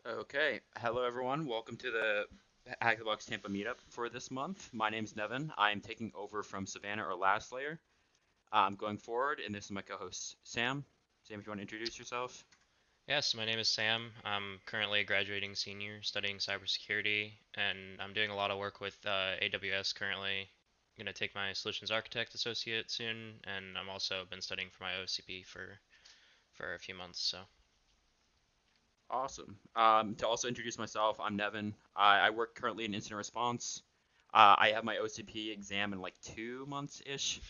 Okay. Hello, everyone. Welcome to the Hack the Box Tampa Meetup for this month. My name is Nevin. I am taking over from Savannah or Last Layer going forward, and this is my co-host Sam. Sam, if you want to introduce yourself. Yes, my name is Sam. I'm currently a graduating senior studying cybersecurity, and I'm doing a lot of work with AWS currently. I'm going to take my solutions architect associate soon, and I'm also been studying for my OCP for a few months. So Awesome. To also introduce myself, I'm Nevin. I work currently in incident response. I have my OCP exam in like 2 months ish.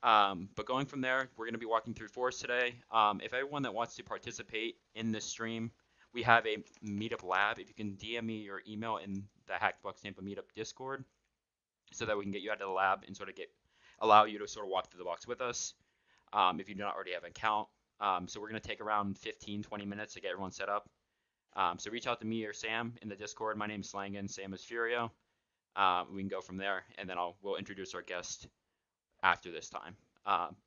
But going from there, we're going to be walking through force today. If everyone that wants to participate in this stream, we have a meetup lab. If you can DM me or email in the Hackbox Tampa Meetup Discord, so that we can get you out of the lab and sort of allow you to sort of walk through the box with us. If you do not already have an account, so we're going to take around 15-20 minutes to get everyone set up. So reach out to me or Sam in the Discord. My name is Slangen. Sam is Furio. We can go from there, and then we'll introduce our guest after this time.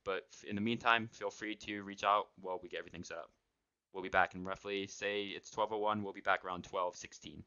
But in the meantime, feel free to reach out while we get everything set up. We'll be back in roughly, say it's 12:01. We'll be back around 12:16.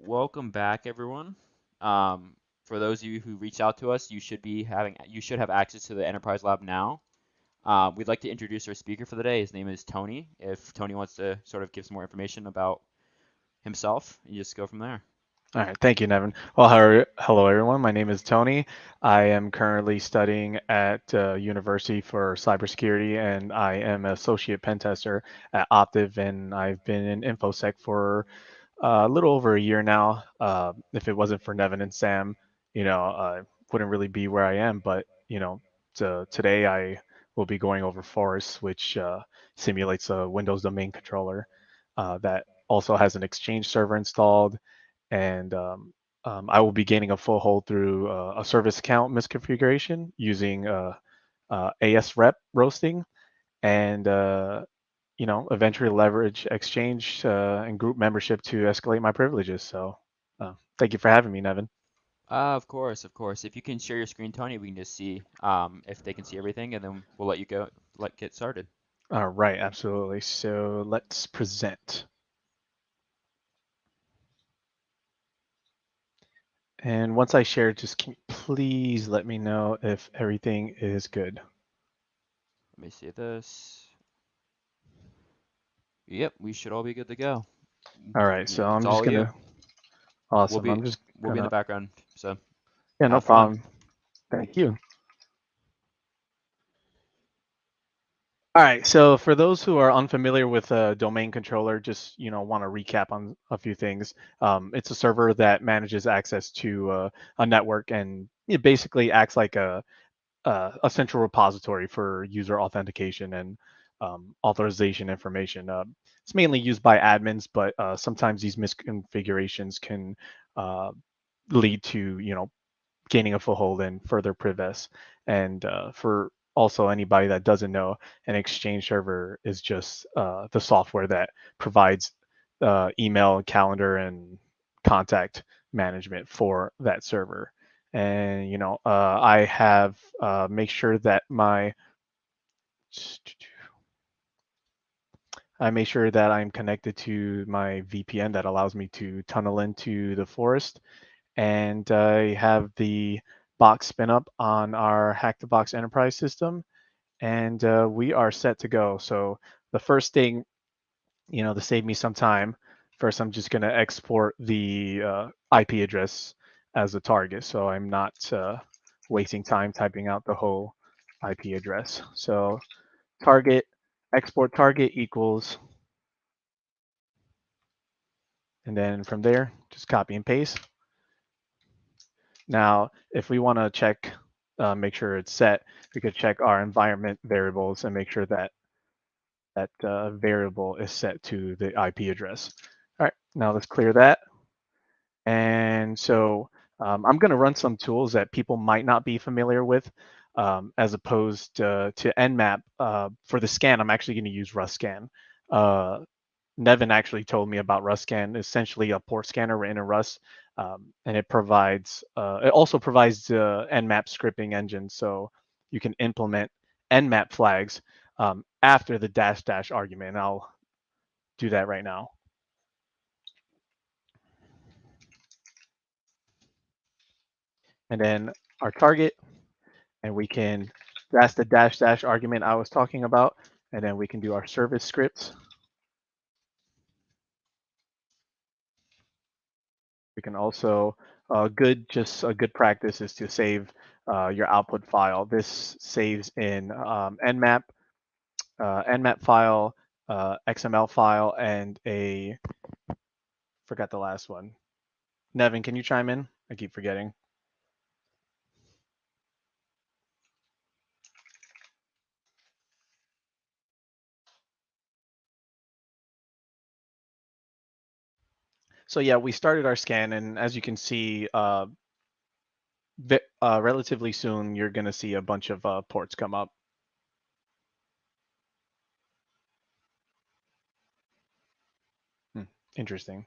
Welcome back, everyone. For those of you who reached out to us, you should have access to the Enterprise Lab now. We'd like to introduce our speaker for the day. His name is Tony. If Tony wants to sort of give some more information about himself, you just go from there. All right, thank you, Nevin. Well, hello, everyone. My name is Tony. I am currently studying at University for Cybersecurity, and I am an associate pen tester at Optiv, and I've been in InfoSec for a little over a year now. If it wasn't for Nevin and Sam, I wouldn't really be where I am. But today I will be going over Forest, which simulates a Windows domain controller that also has an Exchange server installed, and I will be gaining a foothold through a service account misconfiguration using ASREP roasting, and eventually leverage Exchange and group membership to escalate my privileges. So, thank you for having me, Nevin. Of course, of course. If you can share your screen, Tony, we can just see if they can see everything, and then we'll let you go, get started. All right, absolutely. So let's present. And once I share, just please let me know if everything is good. Let me see this. Yep, we should all be good to go. All right, so It's I'm just all you. gonna, We'll awesome. be I'm just we'll be in the gonna, background. So yeah, no have fun. problem. Thank you. All right, so for those who are unfamiliar with a domain controller, just want to recap on a few things. It's a server that manages access to a network, and it basically acts like a central repository for user authentication and authorization information. It's mainly used by admins, but sometimes these misconfigurations can uh, lead to gaining a foothold and further privess. And for also anybody that doesn't know, an Exchange server is just the software that provides email, calendar, and contact management for that server. And I have make sure that I make sure that I'm connected to my VPN that allows me to tunnel into the forest, and I have the box spin up on our Hack the Box Enterprise system, and we are set to go. So the first thing, to save me some time, first I'm just going to export the IP address as a target, so I'm not wasting time typing out the whole IP address. So target export target equals, and then from there just copy and paste. Now, if we want to check, make sure it's set, we could check our environment variables and make sure that that variable is set to the IP address. All right, now let's clear that. And so I'm going to run some tools that people might not be familiar with, as opposed to Nmap. For the scan, I'm actually going to use RustScan. Nevin actually told me about RustScan, essentially a port scanner written in Rust, and it also provides the Nmap scripting engine, so you can implement Nmap flags after the dash dash argument. I'll do that right now. And then our target, and we can, that's the dash dash argument I was talking about, and then we can do our service scripts. We can also, just a good practice is to save your output file. This saves in Nmap, Nmap file, XML file, and forgot the last one. Nevin, can you chime in? I keep forgetting. So yeah, we started our scan, and as you can see, relatively soon, you're going to see a bunch of ports come up. Interesting.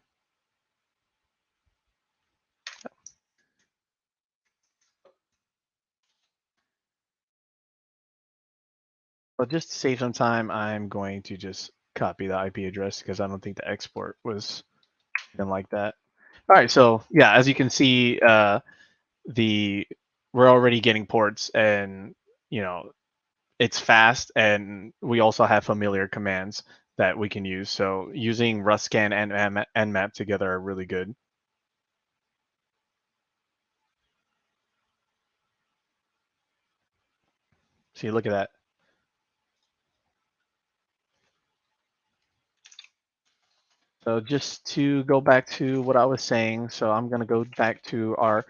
But just to save some time, I'm going to just copy the IP address because I don't think the export was even like that. All right, so yeah, as you can see, the we're already getting ports, and it's fast, and we also have familiar commands that we can use. So using RustScan and Nmap together are really good. See, look at that. So just to go back to what I was saying, so I'm going to go back to our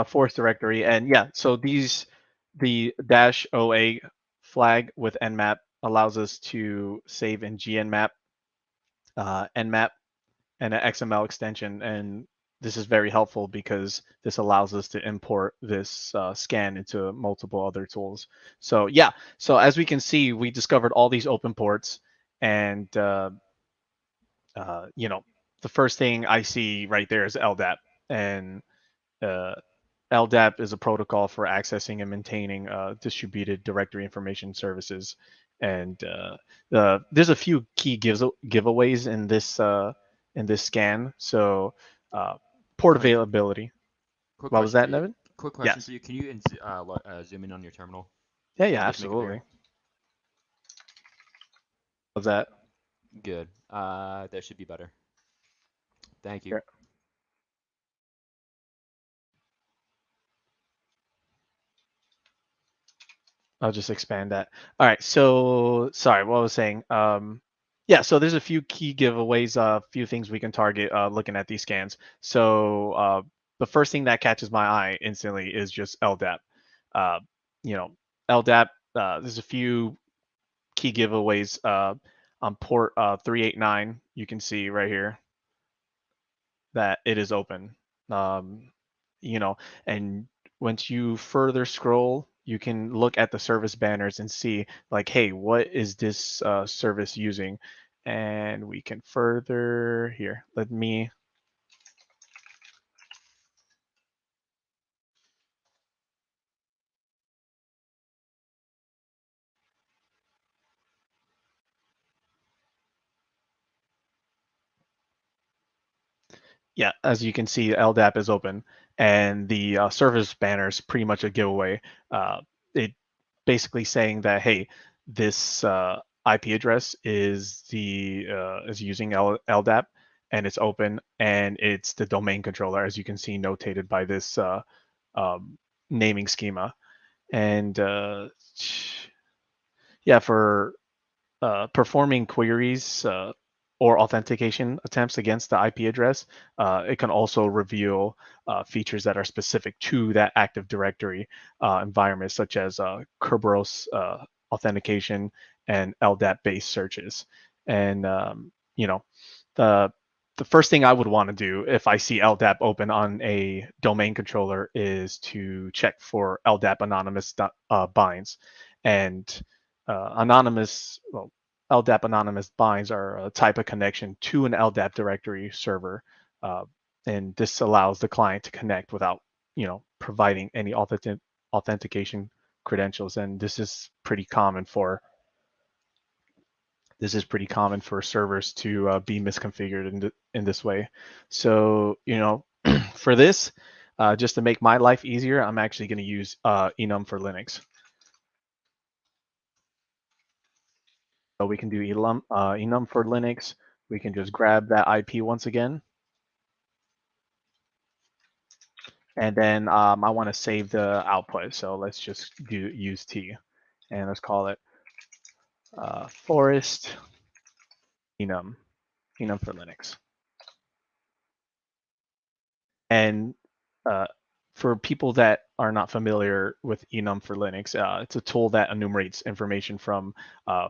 forest directory, and yeah, so the -OA flag with Nmap allows us to save in GNmap, Nmap, and an XML extension, and this is very helpful because this allows us to import this scan into multiple other tools. So yeah, so as we can see, we discovered all these open ports, and the first thing I see right there is LDAP, and uh, LDAP is a protocol for accessing and maintaining distributed directory information services. And there's a few key giveaways in this scan. So Port Are you, availability. quick What was question for that, you. Nevin? Quick question for Yes. you. Can you zoom in on your terminal Yeah, yeah, just to make it bigger? absolutely. Was that? Good. That should be better. Thank you. Here, I'll just expand that. All right. So, sorry, what I was saying. Yeah. So there's a few key giveaways. A few things we can target looking at these scans. So, the first thing that catches my eye instantly is just LDAP. Uh, you know, LDAP. There's a few key giveaways on port 389. You can see right here that it is open. Um, you know, and once you further scroll, you can look at the service banners and see like, hey, what is this service using? And we can further here. Let me Yeah, as you can see, LDAP is open, and the service banner is pretty much a giveaway. It basically saying that hey, this IP address is using LDAP, and it's open, and it's the domain controller, as you can see notated by this um, naming schema. And yeah, for performing queries or authentication attempts against the IP address, it can also reveal features that are specific to that Active Directory environment, such as Kerberos authentication and LDAP-based searches. And the the first thing I would want to do if I see LDAP open on a domain controller is to check for LDAP anonymous binds. And well, LDAP anonymous binds are a type of connection to an LDAP directory server, uh, and this allows the client to connect without, providing any authentication credentials. And this is pretty common for servers to be misconfigured in this way. So, for this, just to make my life easier, I'm actually going to use enum for Linux. So we can do enum for Linux. We can just grab that IP once again. And then I want to save the output. So let's just use T. And let's call it forest enum, enum for Linux. And for people that are not familiar with enum for Linux, it's a tool that enumerates information from uh,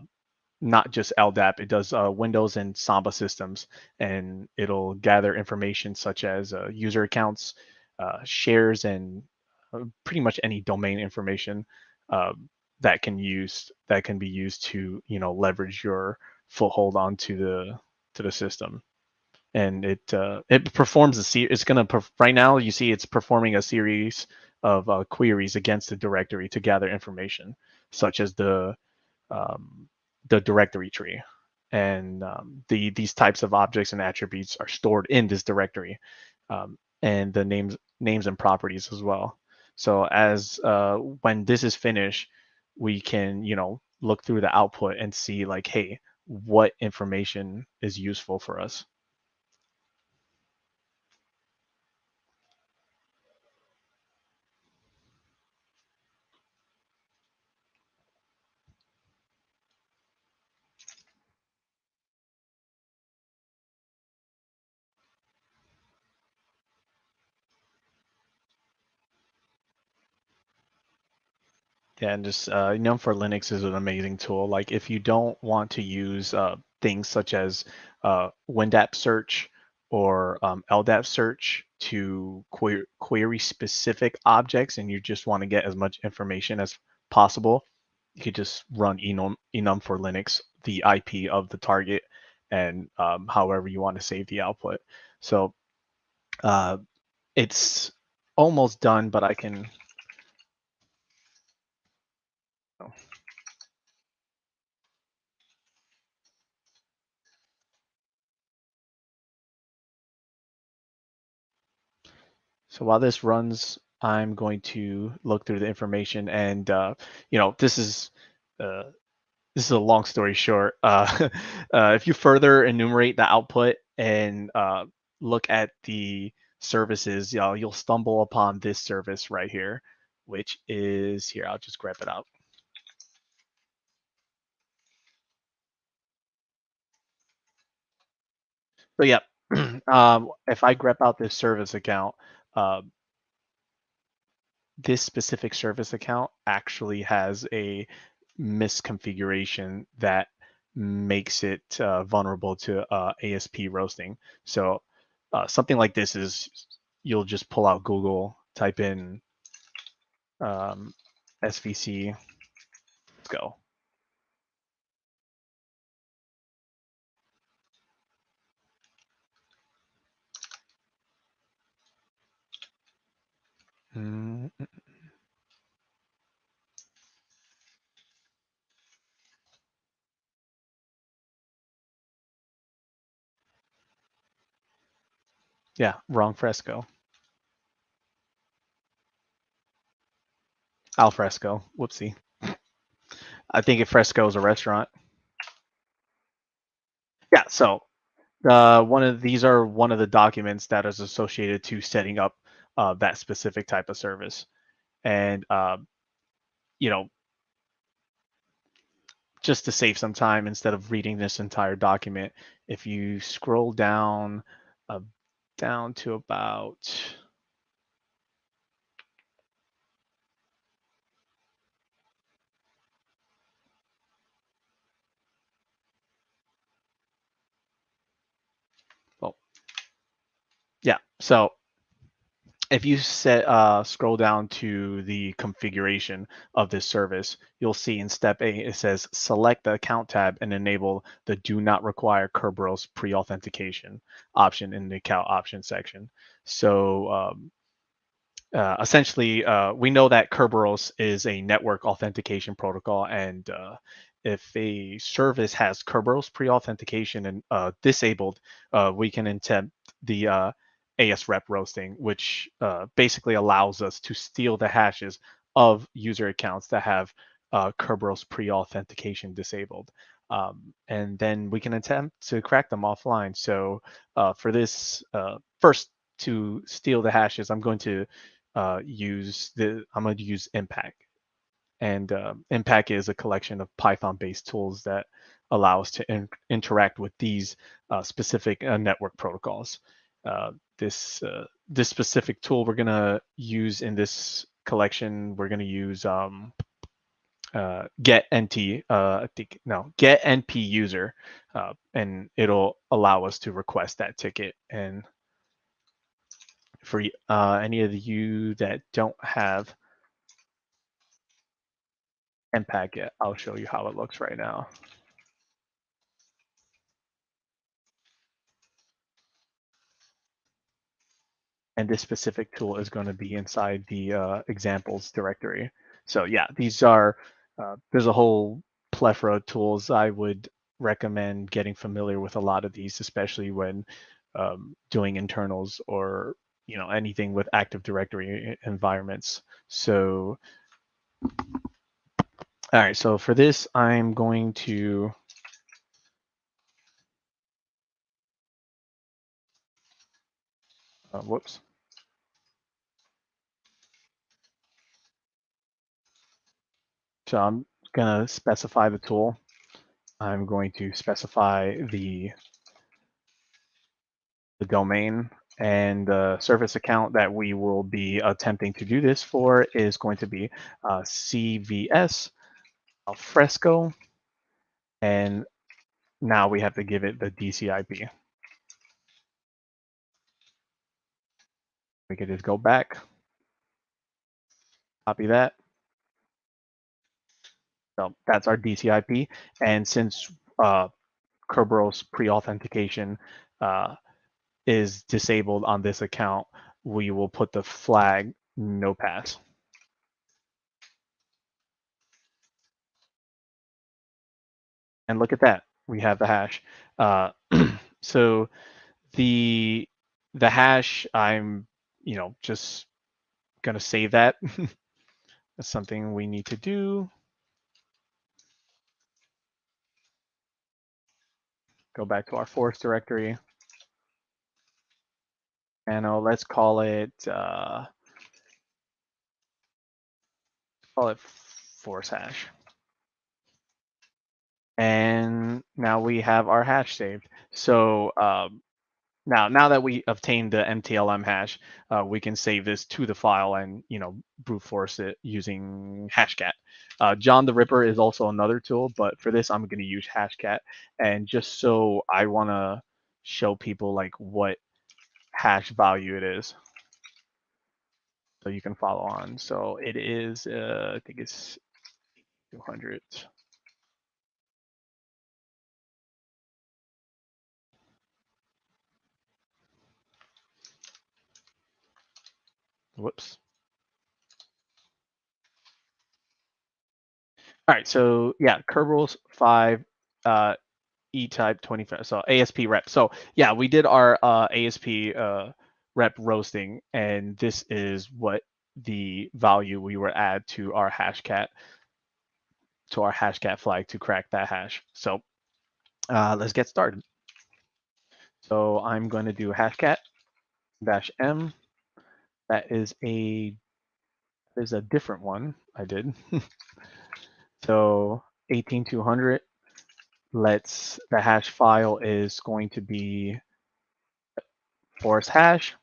not just LDAP. It does Windows and Samba systems, and it'll gather information such as user accounts, shares, and pretty much any domain information uh, that can be used to leverage your foothold onto the system. And it performs right now you see it's performing a series of queries against the directory to gather information such as um, the directory tree. And these types of objects and attributes are stored in this directory, and the names and properties as well. So as when this is finished, we can look through the output and see like, hey, what information is useful for us. Yeah, and just for Linux is an amazing tool. Like if you don't want to use things such as WinDAP search or LDAP search to query specific objects, and you just want to get as much information as possible, you could just run enum for Linux, the IP of the target, and however you want to save the output. So uh, it's almost done, but I can. Oh, So while this runs, I'm going to look through the information, and this is uh, a long story short. If you further enumerate the output and look at the services, you'll stumble upon this service right here, which is here. I'll just grab it out. So yeah, if I grep out this service account, uh, this specific service account actually has a misconfiguration that makes it vulnerable to ASP roasting. So something like this is you'll just pull out Google, type in SVC, let's go. Mm, yeah, wrong fresco. Al fresco. Whoopsie. I think if fresco is a restaurant. Yeah, so these are one of the documents that is associated to setting up that specific type of service. And you know, just to save some time, instead of reading this entire document, if you scroll down, uh, down to about, well, yeah. So if you scroll down to the configuration of this service, you'll see in step A it says select the account tab and enable the do not require Kerberos pre-authentication option in the account option section. So essentially, we know that Kerberos is a network authentication protocol, and if a service has Kerberos pre-authentication and disabled, we can attempt the ASREP roasting, which basically allows us to steal the hashes of user accounts that have Kerberos pre-authentication disabled. And then we can attempt to crack them offline. So for this, first to steal the hashes, I'm going to use Impact, and Impact is a collection of Python-based tools that allow us to interact with these specific network protocols. This specific tool we're gonna use in this collection, we're gonna use get NT, I think no, get NP user, and it'll allow us to request that ticket. And for any of you that don't have Impact yet, I'll show you how it looks right now. And this specific tool is going to be inside the examples directory. So yeah, these are, there's a whole plethora of tools. I would recommend getting familiar with a lot of these, especially when doing internals or anything with Active Directory environments. So, all right, so for this, I'm going to whoops. So I'm going to specify the tool. I'm going to specify the domain, and the service account that we will be attempting to do this for is going to be CVS Alfresco, and now we have to give it the DCIP. We could just go back, copy that. So that's our DCIP, and since Kerberos pre-authentication is disabled on this account, we will put the flag no pass. And look at that, we have the hash. So the hash, I'm just gonna save that. That's something we need to do. Go back to our force directory. And let's call it force hash. And now we have our hash saved. So now that we obtained the MTLM hash, we can save this to the file and brute force it using Hashcat. John the Ripper is also another tool, but for this I'm going to use Hashcat. And just so I want to show people like what hash value it is, so you can follow on. So it is, I think it's 200. Whoops. All right, so yeah, Kerbals 5, E-type 25, so ASP rep. So yeah, we did our ASP rep roasting, and this is what the value we were add to our hashcat flag to crack that hash. So let's get started. So I'm going to do hashcat -m. That is a different one I did. So 18200. The hash file is going to be force hash,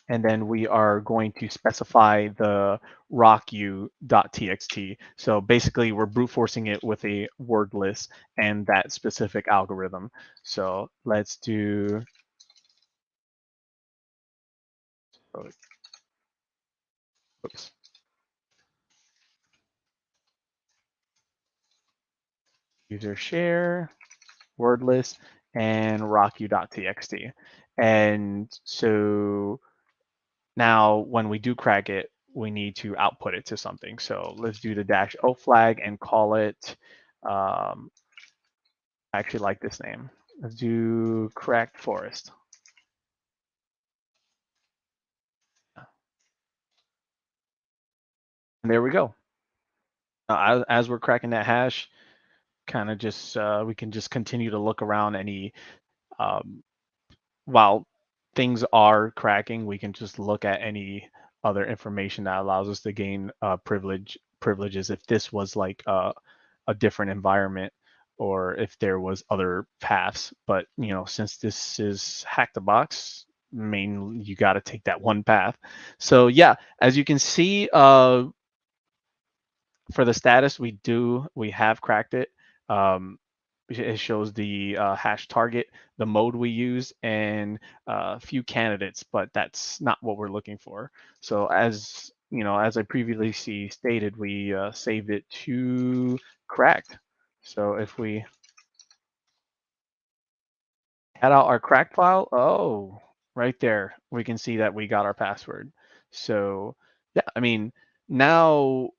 and then we are going to specify the rocku.txt. So basically we're brute forcing it with a word list and that specific algorithm. So let's do oops. User share, word list, and rocku.txt. And so now when we do crack it, we need to output it to something. So let's do the -o flag and call it, I actually like this name. Let's do cracked forest. And there we go. As we're cracking that hash, kind of just, we can just continue to look around any, while things are cracking, we can just look at any other information that allows us to gain privileges if this was like a different environment or if there was other paths. But since this is hack the box, mainly you got to take that one path. So yeah, as you can see, for the status, we have cracked it. It shows the hash target, the mode we use, and a few candidates, but that's not what we're looking for. So as as I previously stated, we saved it to cracked. So if we add out our cracked file, oh, right there, we can see that we got our password. So yeah, I mean, now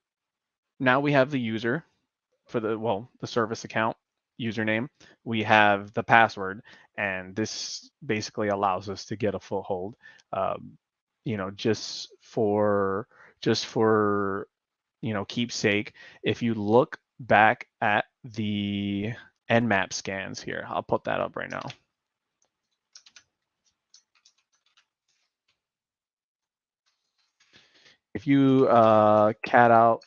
we have the user for the service account username. We have the password, and this basically allows us to get a foothold. Just for keepsake, if you look back at the nmap scans here, I'll put that up right now. If you cat out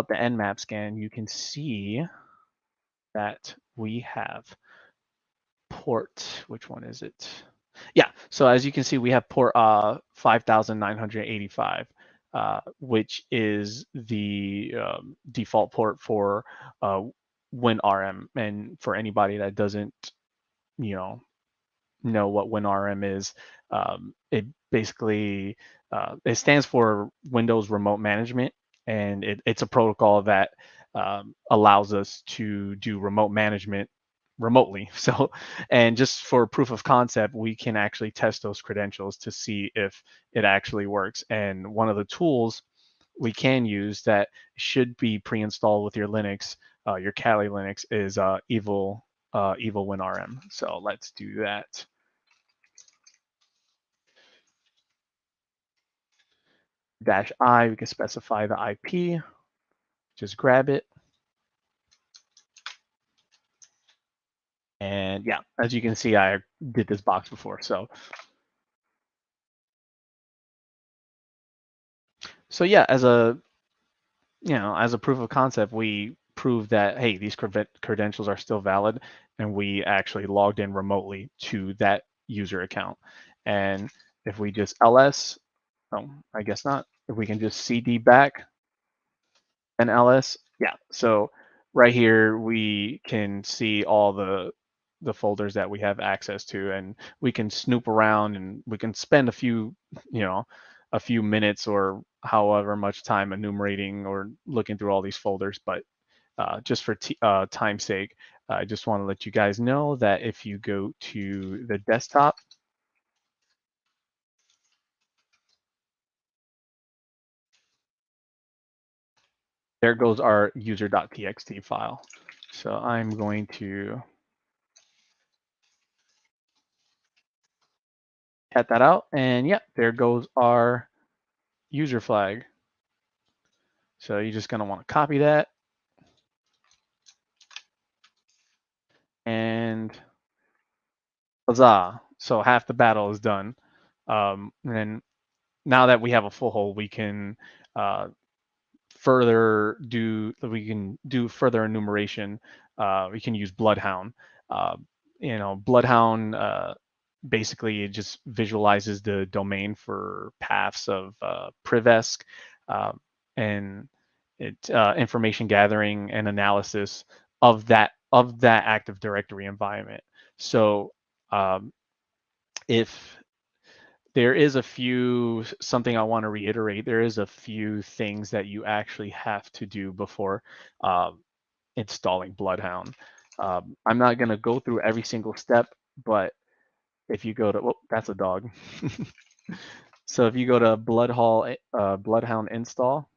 the nmap scan, you can see that we have port. Which one is it? Yeah. So as you can see, we have port 5985, which is the default port for WinRM. And for anybody that doesn't, know what WinRM is, it basically it stands for Windows Remote Management, and it's a protocol that allows us to do remote management remotely. So, and just for proof of concept, we can actually test those credentials to see if it actually works. And one of the tools we can use that should be pre-installed with your Linux, your Kali Linux, is Evil WinRM. So let's do that. -I, we can specify the IP. Just grab it. And yeah, as you can see, I did this box before. So yeah, as a proof of concept, we proved that, hey, these credentials are still valid, and we actually logged in remotely to that user account. And if we just ls, oh, I guess not. If we can just cd back and ls, yeah. So right here we can see all the folders that we have access to, and we can snoop around, and we can spend a few minutes or however much time enumerating or looking through all these folders. But just for time's sake, I just want to let you guys know that if you go to the desktop, there goes our user.txt file. So I'm going to cut that out, and yeah, there goes our user flag. So you're just going to want to copy that, and huzzah! So half the battle is done. And then now that we have a full hole, we can we can do further enumeration. We can use Bloodhound. Uh, Bloodhound basically it just visualizes the domain for paths of Privesc, and it information gathering and analysis of that Active Directory environment. So if there is something I want to reiterate. There is a few things that you actually have to do before installing Bloodhound. I'm not going to go through every single step, but if you go to, oh, that's a dog. So if you go to Bloodhound install,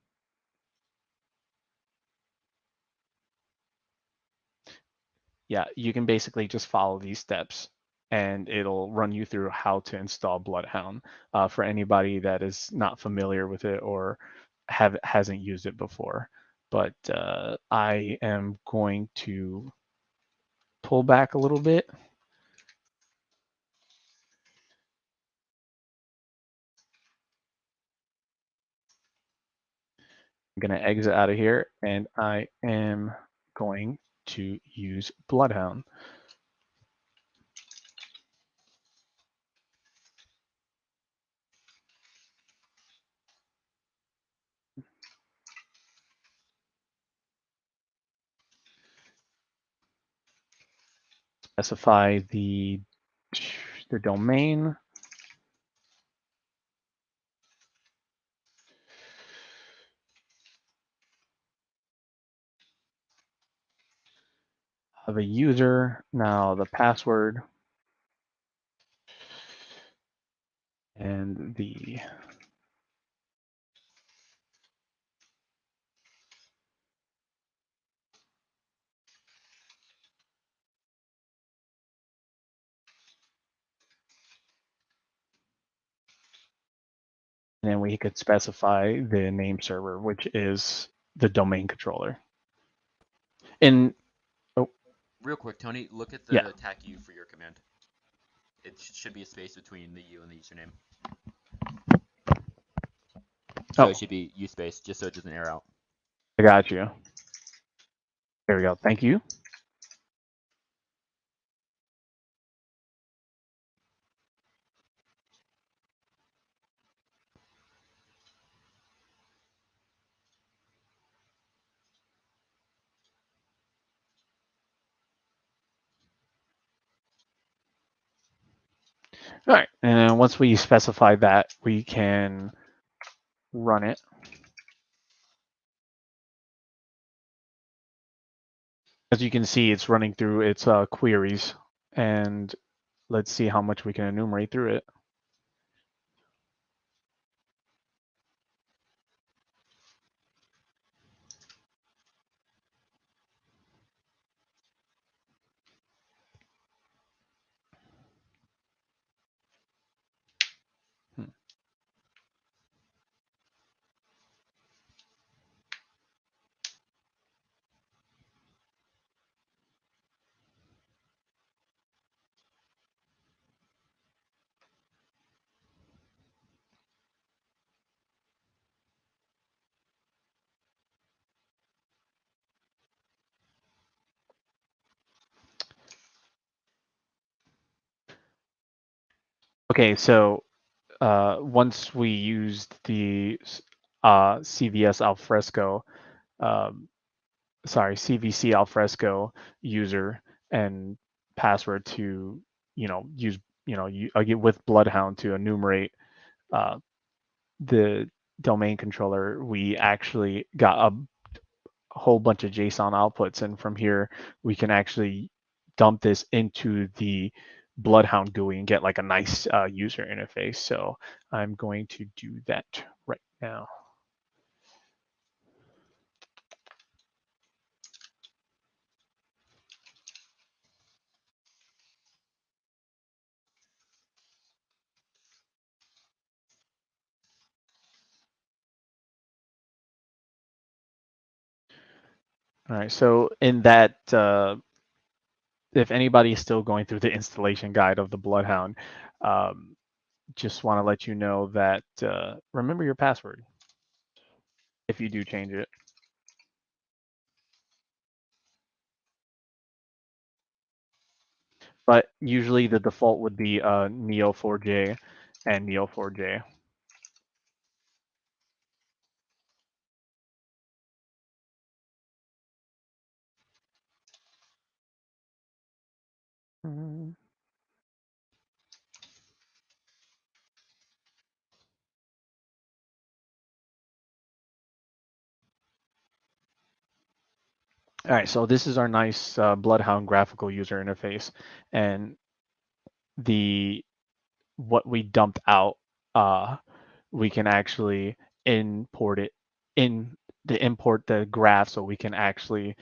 yeah, you can basically just follow these steps, and it'll run you through how to install Bloodhound for anybody that is not familiar with it or hasn't used it before. But I am going to pull back a little bit. I'm going to exit out of here, and I am going to use Bloodhound. Specify the domain. Of a user, now the password, and then we could specify the name server, which is the domain controller. And oh, Real quick, Tony, look at yeah, the TAC U for your command. It should be a space between the U and the username. So it should be U space, just so it doesn't error out. I got you. There we go. Thank you. All right, and then once we specify that, we can run it. As you can see, it's running through its queries, and let's see how much we can enumerate through it. Okay, so once we used the CVS Alfresco, um, sorry, CVC Alfresco user and password to, use, get with Bloodhound to enumerate uh, the domain controller, we actually got a whole bunch of JSON outputs, and from here we can actually dump this into the Bloodhound GUI and get like a nice user interface. So I'm going to do that right now. All right, so in that, if anybody is still going through the installation guide of the Bloodhound, um, just want to let you know that remember your password if you do change it. But usually the default would be Neo4j and Neo4j. Mm. All right, so this is our nice Bloodhound graphical user interface, and the what we dumped out, uh, we can actually import it in the import the graph, so we can actually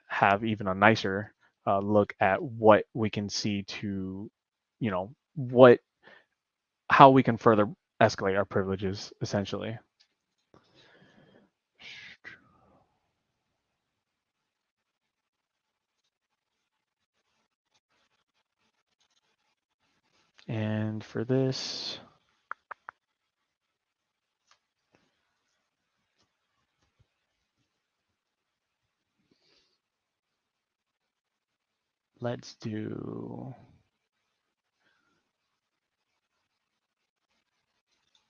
have even a nicer look at what we can see to, what how we can further escalate our privileges essentially. And for this, let's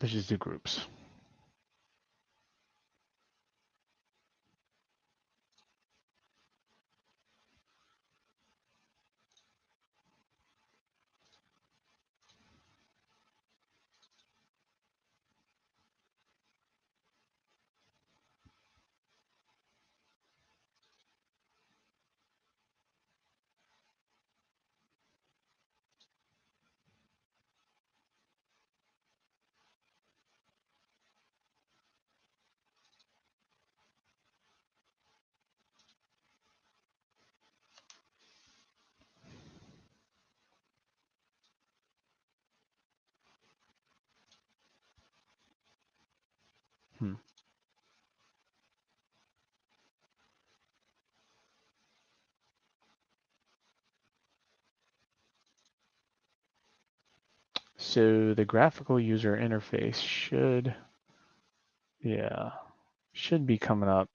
just do groups. Hmm. So the graphical user interface yeah, should be coming up.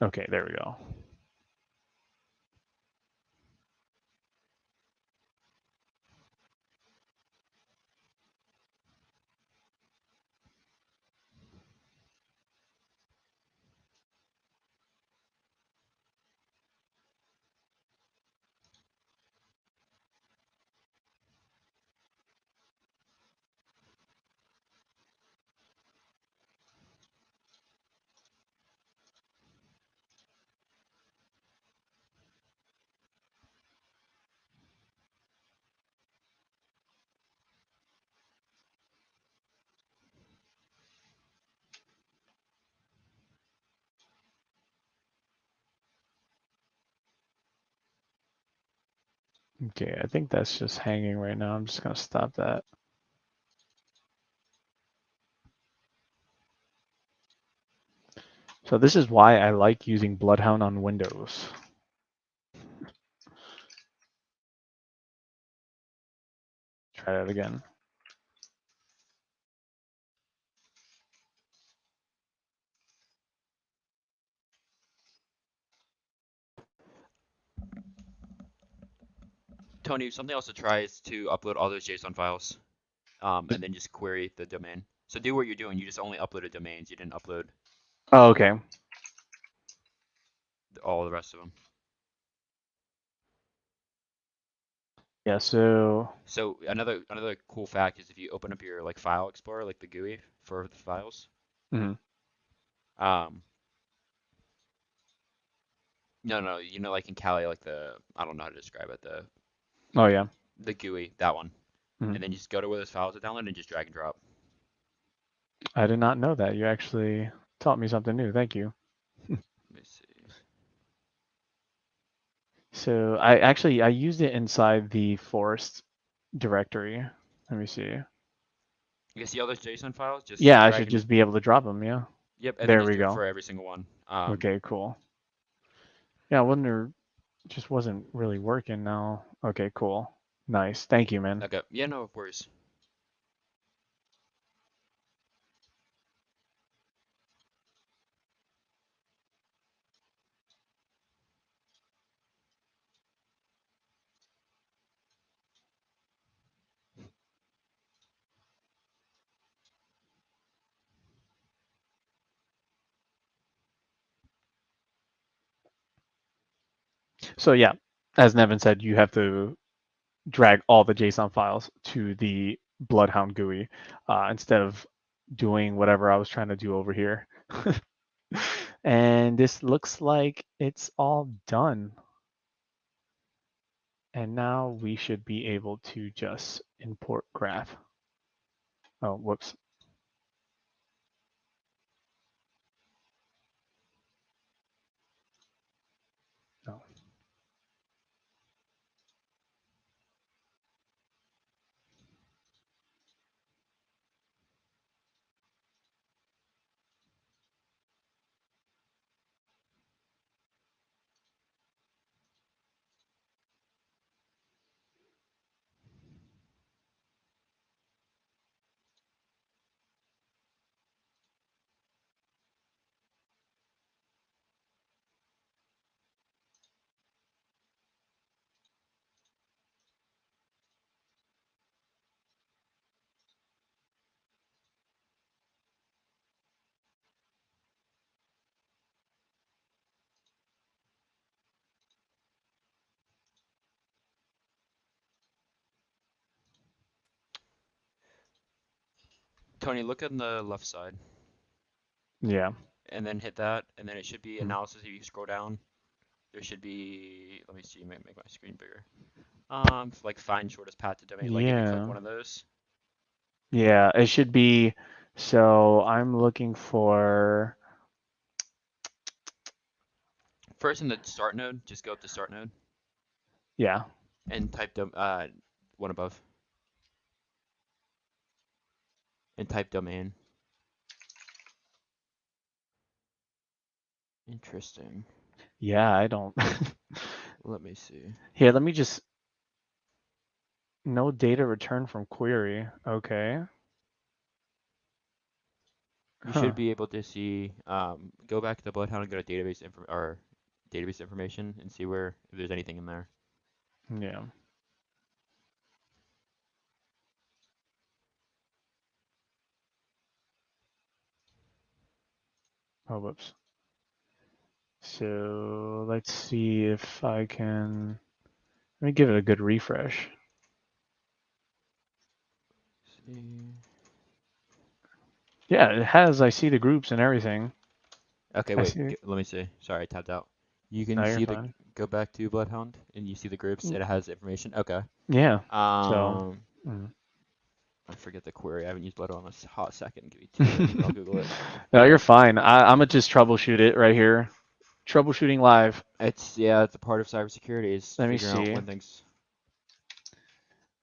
Okay, there we go. Okay, I think that's just hanging right now. I'm just gonna stop that. So this is why I like using Bloodhound on Windows. Try that again. Tony, something else to try is to upload all those JSON files, and then just query the domain. So do what you're doing. You just only uploaded domains. You didn't upload Oh, okay. all the rest of them. Yeah, so So another cool fact is if you open up your like file explorer, like the GUI for the files, mhm. um, no, like in Kali, like I don't know how to describe it, Oh yeah. the GUI, that one, Mhm. and then you just go to where those files are downloaded and just drag and drop. I did not know that. You actually taught me something new. Thank you. Let me see. So I used it inside the forest directory. Let me see. You see all those JSON files? Just Yeah, I drag should and just be able to drop them. Yeah. yep, and then There just we do it go. for every single one. Okay, cool. Yeah, I wonder, just wasn't really working now. Okay, cool. Nice. Thank you, man. Okay, yeah, no worries. So yeah, as Nevin said, you have to drag all the JSON files to the Bloodhound GUI instead of doing whatever I was trying to do over here. And this looks like it's all done. And now we should be able to just import graph. Oh, whoops. No. Tony, look on the left side, Yeah. and then hit that, and then it should be Mhm. analysis. If you scroll down, there should be. Let me see. Make my screen bigger. Like find shortest path to domain. Like if you click Yeah. one of those, Yeah, it should be. So I'm looking for, first in the start node, just go up to start node yeah. and type one above and type domain. Interesting. Yeah, I don't. Let me see. Here, let me just, no data returned from query. Okay. You Huh. should be able to see. Go back to the Bloodhound and go to database information and see where if there's anything in there. Yeah. Oh, whoops. So let's see if I can, let me give it a good refresh. See. Yeah, it has. I see the groups and everything. Okay, I wait. see. Let me see. Sorry, I tapped out. You can No, you're see the fine. go back to Bloodhound and you see the groups. It has information. Okay. Yeah. So, Um, mm. I forget the query. I haven't used Bloodhound in a hot second. Give me 2 seconds. I'll Google it. No, you're fine. I'm gonna just troubleshoot it right here. Troubleshooting live. It's a part of cybersecurity is Let me figuring out see. when things.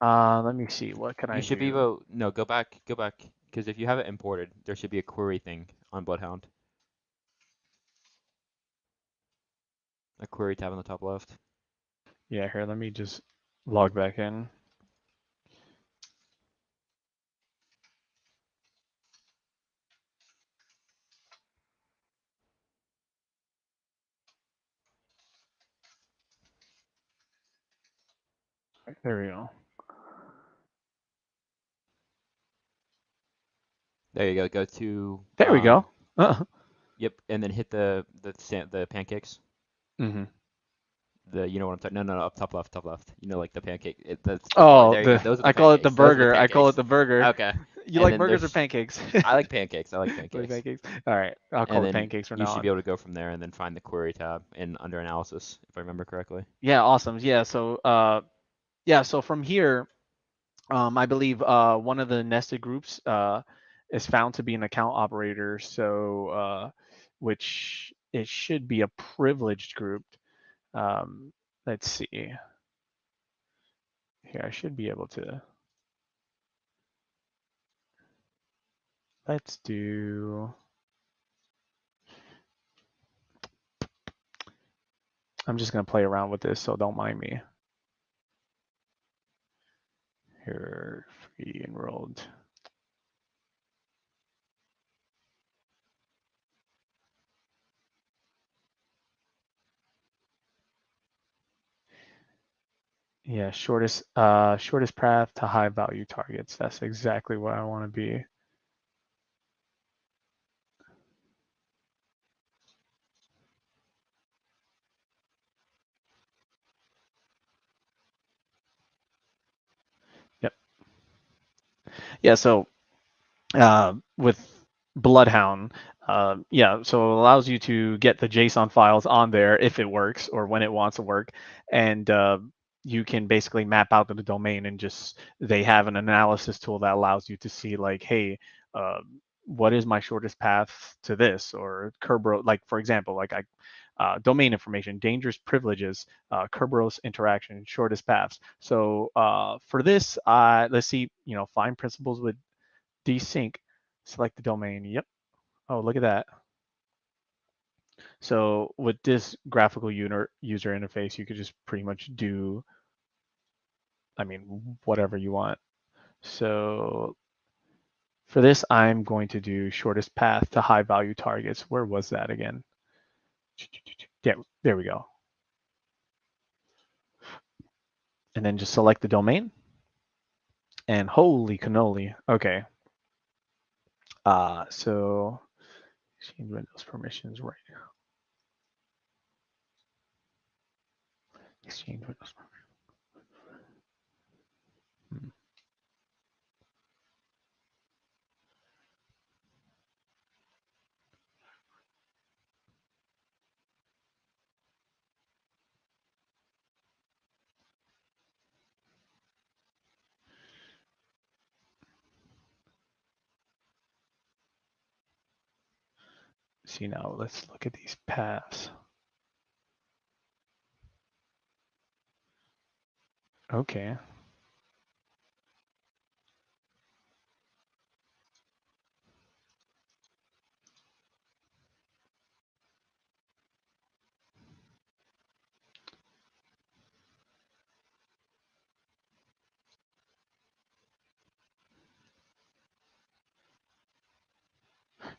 Let me see. What can You I should be do? able. No, go back, because if you have it imported, there should be a query thing on Bloodhound. A query tab on the top left. Yeah, here. Let me just log back in. There we go. There you go. Go to There we go. yep, and then hit the pancakes. Mm-hmm. The you know what I'm talking? No, no, no, up top left, top left. You know, like the pancake. That's the bar. Oh, There you go. the Those are the I call it the pancakes. Those are the burger. I call it pancakes. the burger. Okay. You And like then burgers or there's pancakes? I like pancakes. I like Like pancakes. pancakes. All right, I'll call And it then pancakes from you now should be on. able to go from there and then find the query tab in under analysis, if I remember correctly. Yeah, awesome. Yeah, so yeah, so from here, I believe one of the nested groups is found to be an account operator. So which it should be a privileged group. Um, let's see. Here, I should be able to. Let's do. I'm just gonna play around with this, so don't mind me. Here, free enrolled. Yeah, shortest path to high value targets. That's exactly what I want to be. Yep. Yeah, so with Bloodhound, yeah, so it allows you to get the JSON files on there if it works or when it wants to work, and you can basically map out the domain and just they have an analysis tool that allows you to see like, hey, uh, what is my shortest path to this or Kerberos, like for example, like I. Domain information, dangerous privileges, Kerberos interaction, shortest paths. So for this, let's see, find principles with desync, select the domain. Yep. Oh, look at that. So with this graphical user interface, you could just pretty much do, I mean, whatever you want. So for this, I'm going to do shortest path to high value targets. Where was that again? Yeah, there we go. And then just select the domain. And holy cannoli. Okay. So change Windows permissions right now. Exchange Windows permissions. Hmm. See now, let's look at these paths. Okay.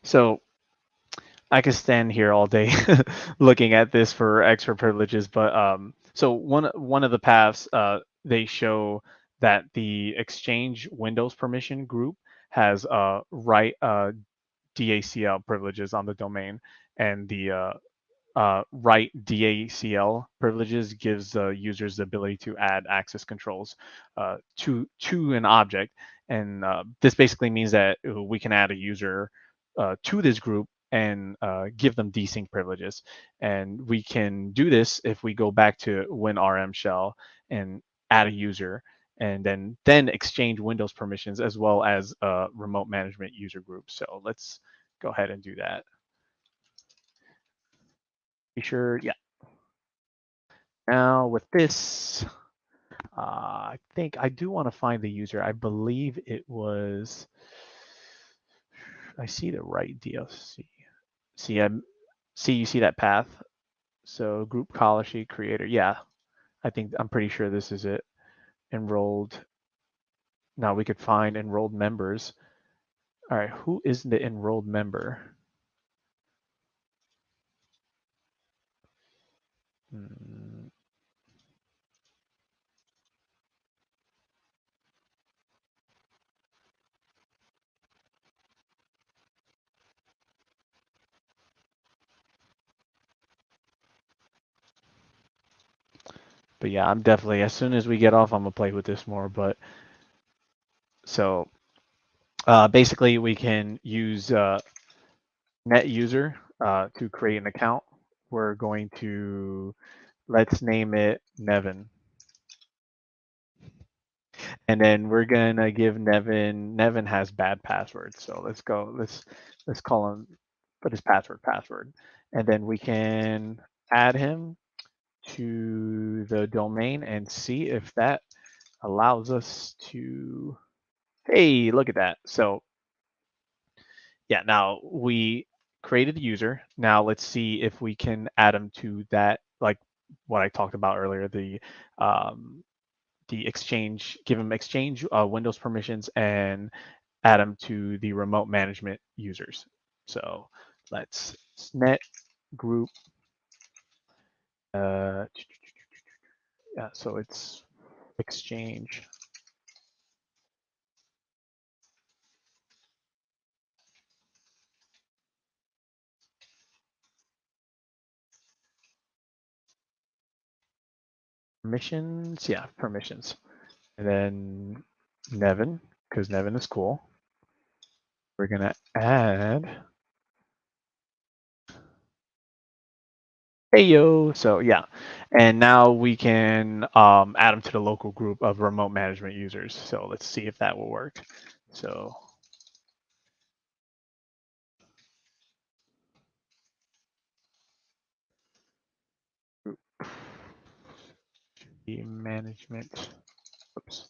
So I could stand here all day looking at this for extra privileges, but so one of the paths they show that the Exchange Windows permission group has write DACL privileges on the domain, and the write DACL privileges gives users the ability to add access controls to an object, and this basically means that we can add a user to this group and give them desync privileges, and we can do this if we go back to WinRM shell and add a user, and then exchange Windows permissions as well as remote management user group. So let's go ahead and do that. Be sure, yeah. Now with this, I think I do want to find the user. I believe it was, I see the right DLC. See, you see that path. So group collar sheet creator. Yeah, I'm pretty sure this is it. Enrolled. Now we could find enrolled members. All right, who is the enrolled member? Hmm. But yeah, I'm definitely, as soon as we get off, I'm gonna play with this more. But so basically, we can use net user to create an account. We're going to, let's name it Nevin. And then we're gonna give Nevin has bad passwords. So let's go, let's call him, put his password. And then we can add him to the domain and see if that allows us to, hey, look at that. So yeah, now we created a user. Now let's see if we can add them to that, like what I talked about earlier, the exchange, give them exchange Windows permissions and add them to the remote management users. So let's net group. Yeah, so it's exchange permissions. Yeah, permissions. And then Nevin, because Nevin is cool. We're gonna add hey yo. So yeah, and now we can add them to the local group of remote management users. So let's see if that will work. So group the management. Oops.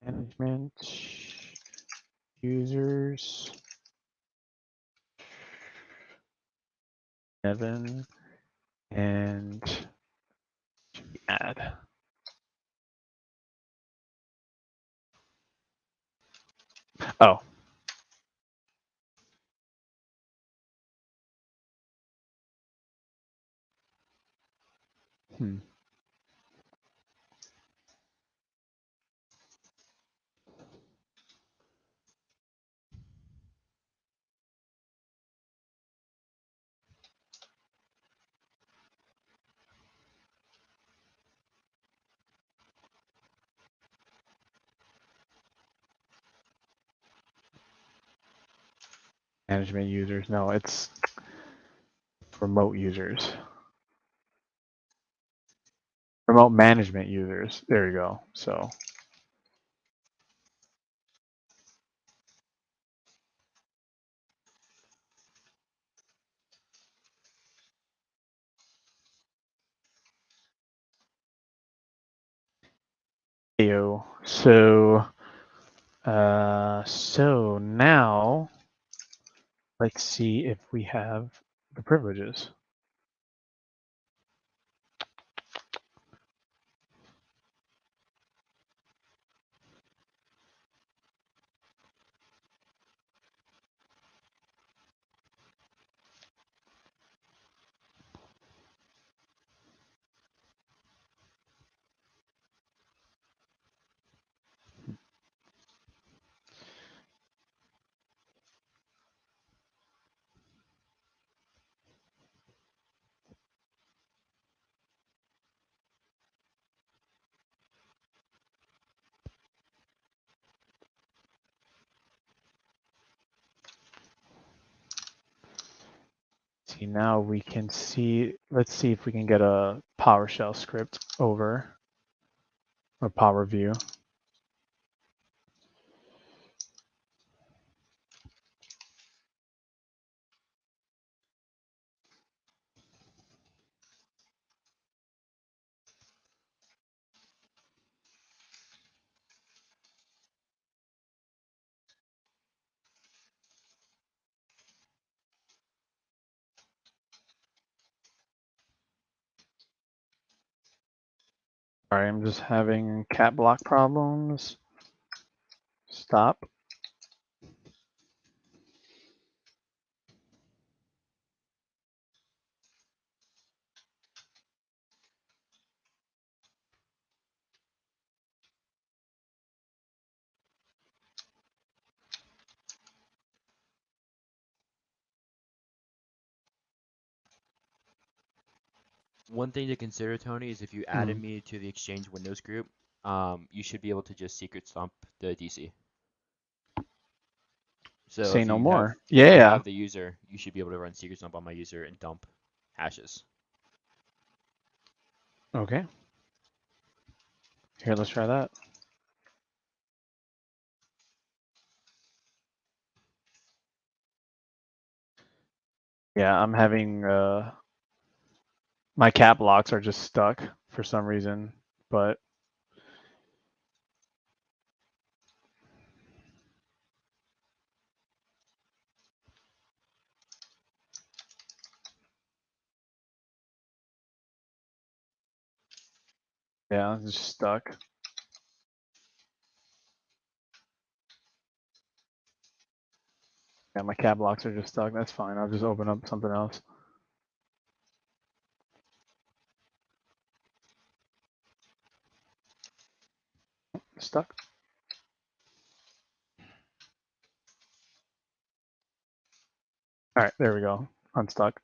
Management users. Nevin and add. Oh. Hmm. Management users. No, it's remote users. Remote management users. There you go. So so so now let's see if we have the privileges. See, now we can see, let's see if we can get a PowerShell script over, or Power View. Sorry, I'm just having cat block problems. Stop. One thing to consider, Tony, is if you added me to the Exchange Windows group, you should be able to just secret stomp the DC. So Say if no you have more. if you Yeah. have the user, you should be able to run secret stomp on my user and dump hashes. Okay. Here, let's try that. Yeah, I'm having my cap locks are just stuck for some reason, but yeah, it's just stuck. Yeah, my cap locks are just stuck. That's fine. I'll just open up something else. Stuck. All right, there we go. Unstuck.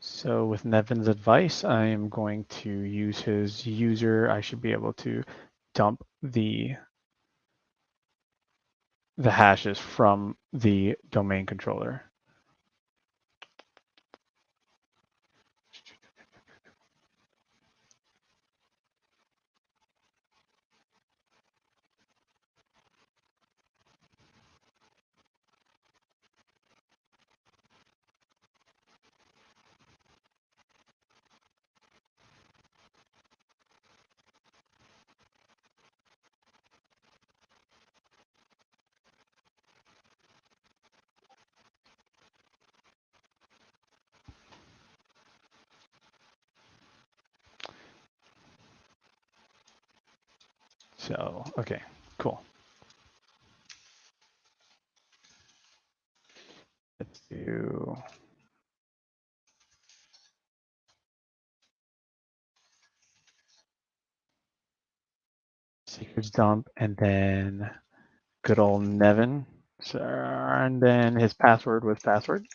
So with Nevin's advice, I am going to use his user. I should be able to dump the hashes from the domain controller. So, okay, cool. Let's do secrets dump and then good old Nevin. So, and then his password was password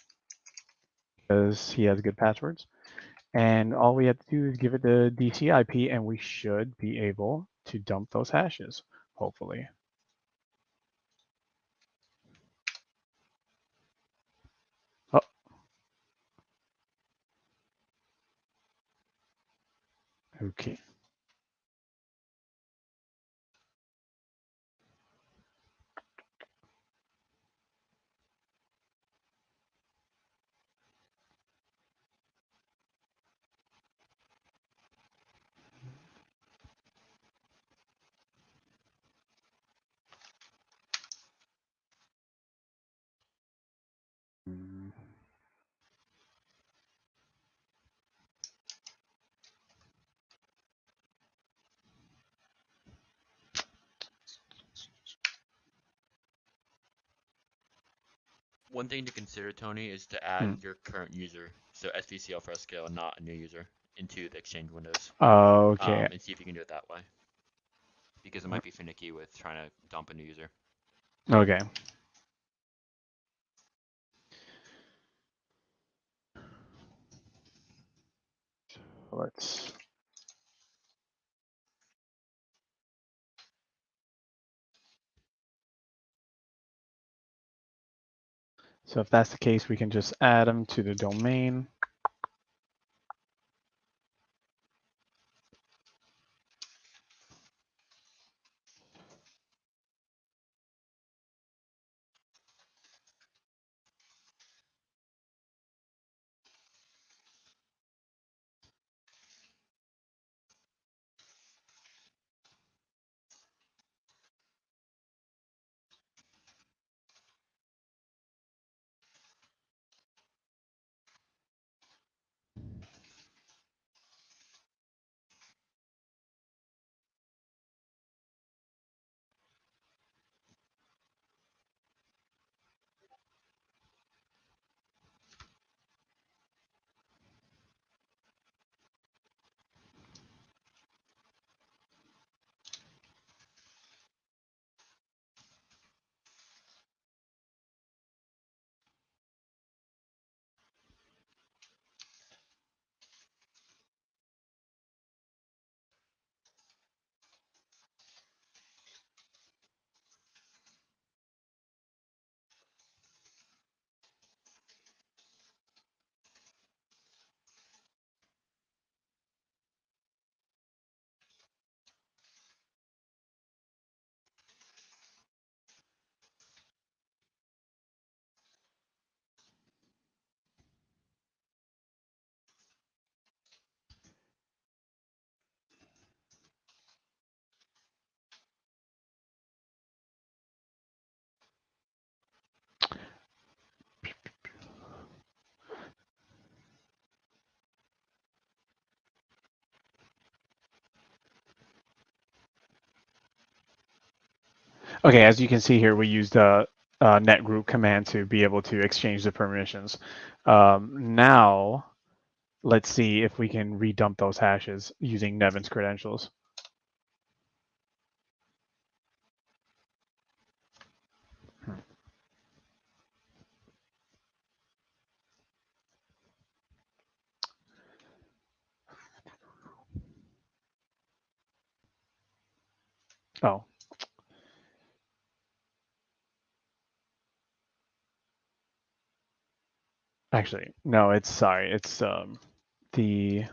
because he has good passwords. And all we have to do is give it the DC IP and we should be able to dump those hashes, hopefully. Oh, okay. Mm. One thing to consider, Tony, is to add your current user, so SVC Alfresco and not a new user, into the Exchange windows. Okay. And see if you can do it that way. Because it might be finicky with trying to dump a new user. Okay. Let's. So if that's the case, we can just add them to the domain. Okay, as you can see here, we used a net group command to be able to exchange the permissions. Now, let's see if we can redump those hashes using Nevin's credentials. Oh, actually, no, it's sorry. It's the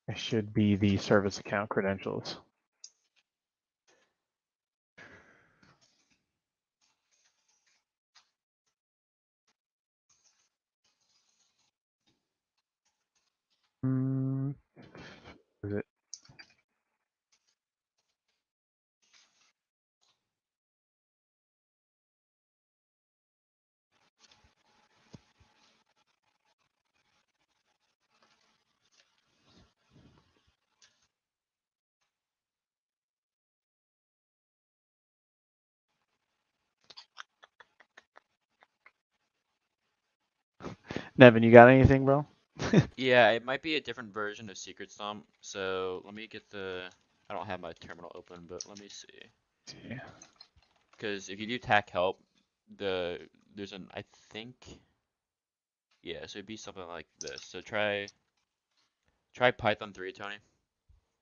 it should be the service account credentials. Hmm, is it? Nevin, you got anything, bro? Yeah, it might be a different version of Secret Stomp. So let me get the. I don't have my terminal open, but let me see. Yeah. Because if you do tac help, there's an I think. Yeah, so it'd be something like this. So try Python 3, Tony,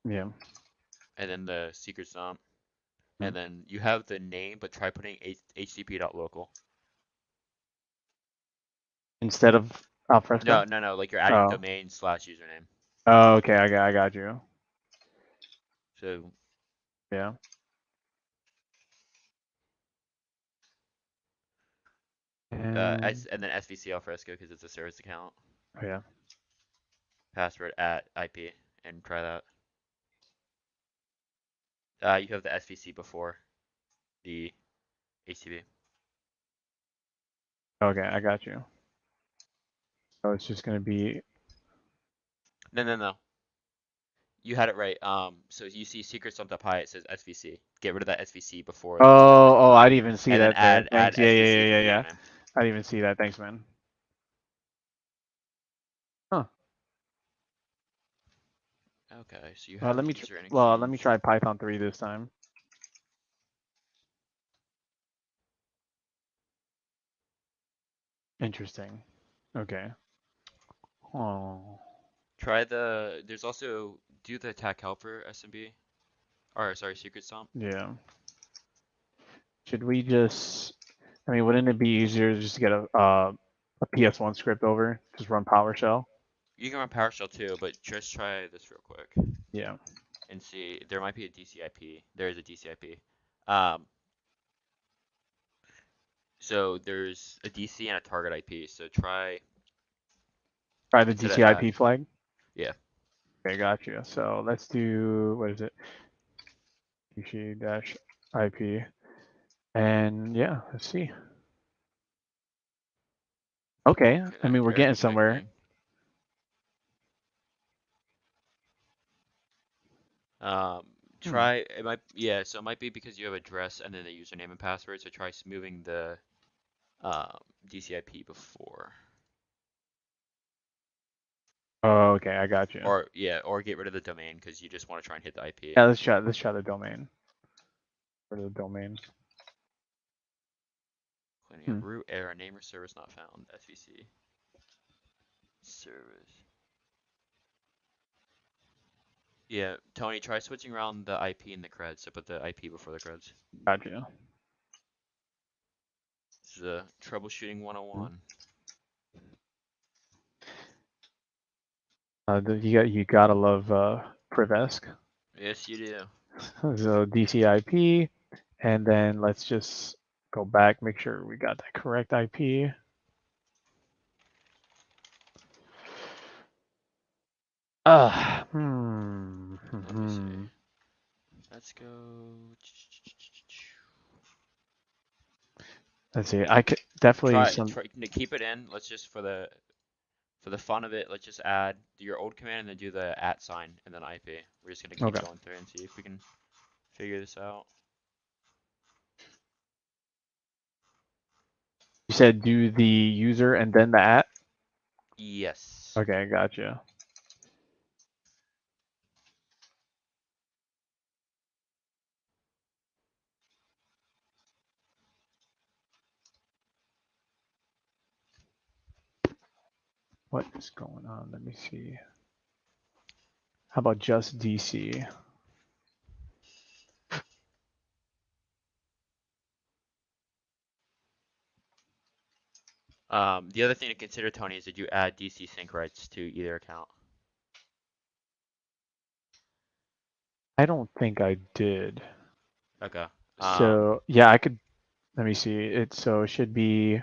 Yeah. and then the Secret Stomp, Hmm. and then you have the name, but try putting http.local. Instead of No, alfresco. no, no, like you're adding Oh. domain slash username. Oh, okay. I got you. So Yeah. And and then SVC alfresco because it's a service account. oh, yeah. Password at IP and try that. You have the SVC before the HTTP. Okay, I got you. So it's just gonna be. No, no, no. You had it right. So you see secret sum.py, it says SVC. Get rid of that SVC before the Oh, username, oh, I didn't even see and then that there. add Thanks. Yeah, yeah, SVC yeah, to yeah, the yeah. username. I didn't even see that. Thanks, man. Huh. Okay, so you Well, have user and let me exchange. try Python 3 this time. Interesting. Okay. Oh. Try the. There's also do the attack helper SMB. Or sorry, secret stomp. Yeah. Should we just? I mean, wouldn't it be easier just to get a PS1 script over? Just run PowerShell. You can run PowerShell too, but just try this real quick Yeah. and see. There might be a DCIP. There is a DCIP. Um, so there's a DC and a target IP. So try Try the instead of add. DCIP flag. Yeah. Okay, got you. So let's do what is it? DC-IP. And yeah, let's see. Okay. I mean, we're Error getting somewhere. detecting. Um, Hmm. try it might so it might be because you have address and then the username and password. So try moving the DCIP before, Oh, okay, I got you. or get rid of the domain because you just want to try and hit the IP. Yeah, let's try the domain. Go to the domain. Cleaning up Hmm. root error name or service not found SVC service. Yeah, Tony, try switching around the IP and the creds. So put the IP before the creds. Got you. This is a troubleshooting Hmm. 101. You gotta love Privesc. Yes, you do. So DCIP, and then let's just go back, make sure we got the correct IP. Let me see. Hmm. Let's go. Let's see. I could definitely some. Try to keep it in. Let's just for the fun of it, let's just add your old command and then do the @ sign and then IP. We're just gonna keep Okay. going through and see if we can figure this out. said do the user and then the at? Yes. Okay, gotcha. What is going on? Let me see. How about just DC? The other thing to consider, Tony, is did you add DC sync rights to either account? I don't think I did. Okay. So yeah, I could. Let me see. So it should be.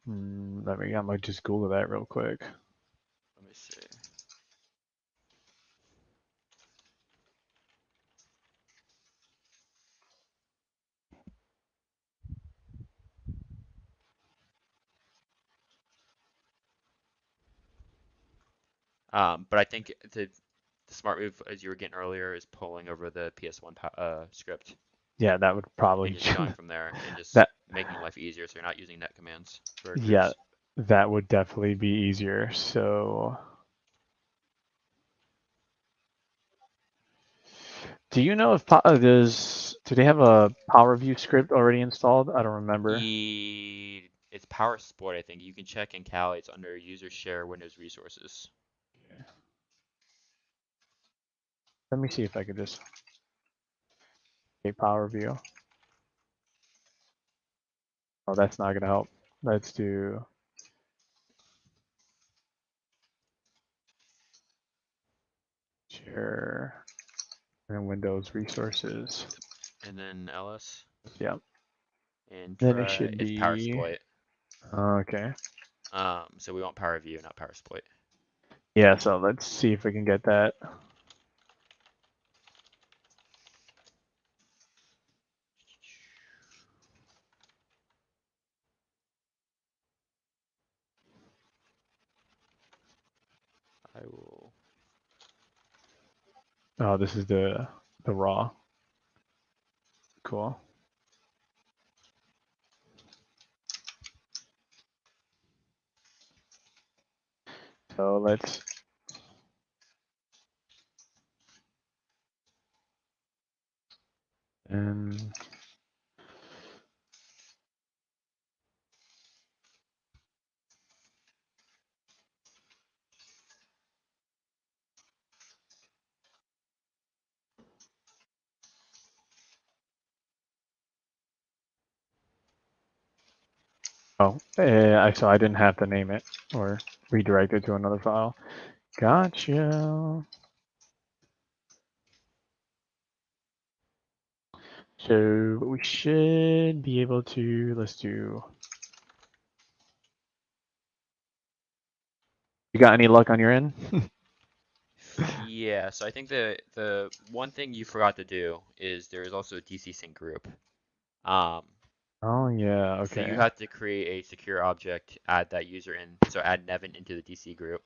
I might just Google that real quick. Let me see. But I think the smart move, as you were getting earlier, is pulling over the PS1 script Yeah, that would probably and just going from there and just that. making life easier so you're not using net commands for Yeah, groups. that would definitely be easier. So, do you know if do they have a Power View script already installed? I don't remember. It's Power Sport, I think. You can check in Kali. It's under User Share Windows Resources. Let me see if I could just Power View. Oh, that's not gonna help. Let's do Share and Windows Resources. And then LS. Yep. And Then it try should it's Power be Exploit. okay. So we want Power View, not Power Exploit. Yeah, so let's see if we can get that. I will. Oh, this is the raw. Cool. So let's and oh, so I didn't have to name it or redirect it to another file. Gotcha. So we should be able to, let's do, you got any luck on your end? Yeah, so I think the one thing you forgot to do is there is also a DC sync group. Um, Oh yeah, so you okay. have to create a secure object, add that user in, so add Nevin into the DC group,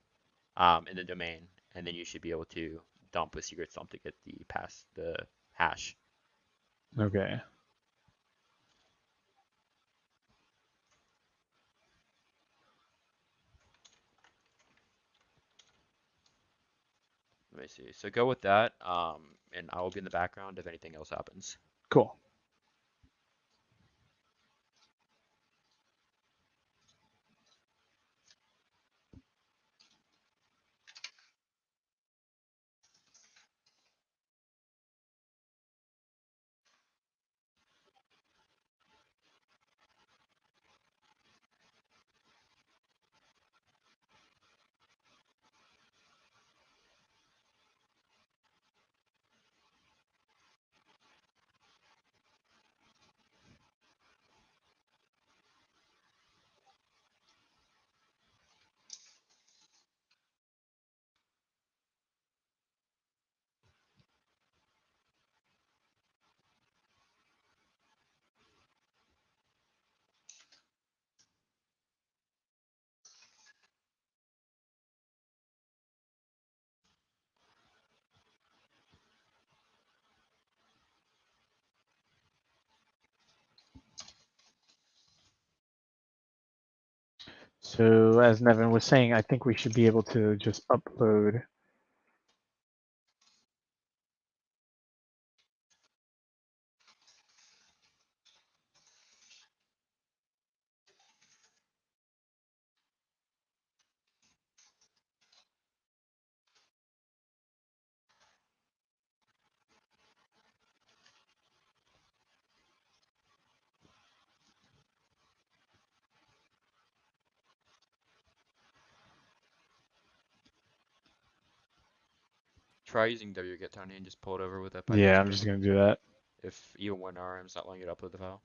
in the domain, and then you should be able to dump a secret dump to get the hash. Okay. Let me see. So go with that, and I will be in the background if anything else happens. Cool. So as Nevin was saying, I think we should be able to just upload. Try using wget Tony and just pull it over with that Python Yeah, I'm script. just gonna do that. If even when RM's not letting you upload the file.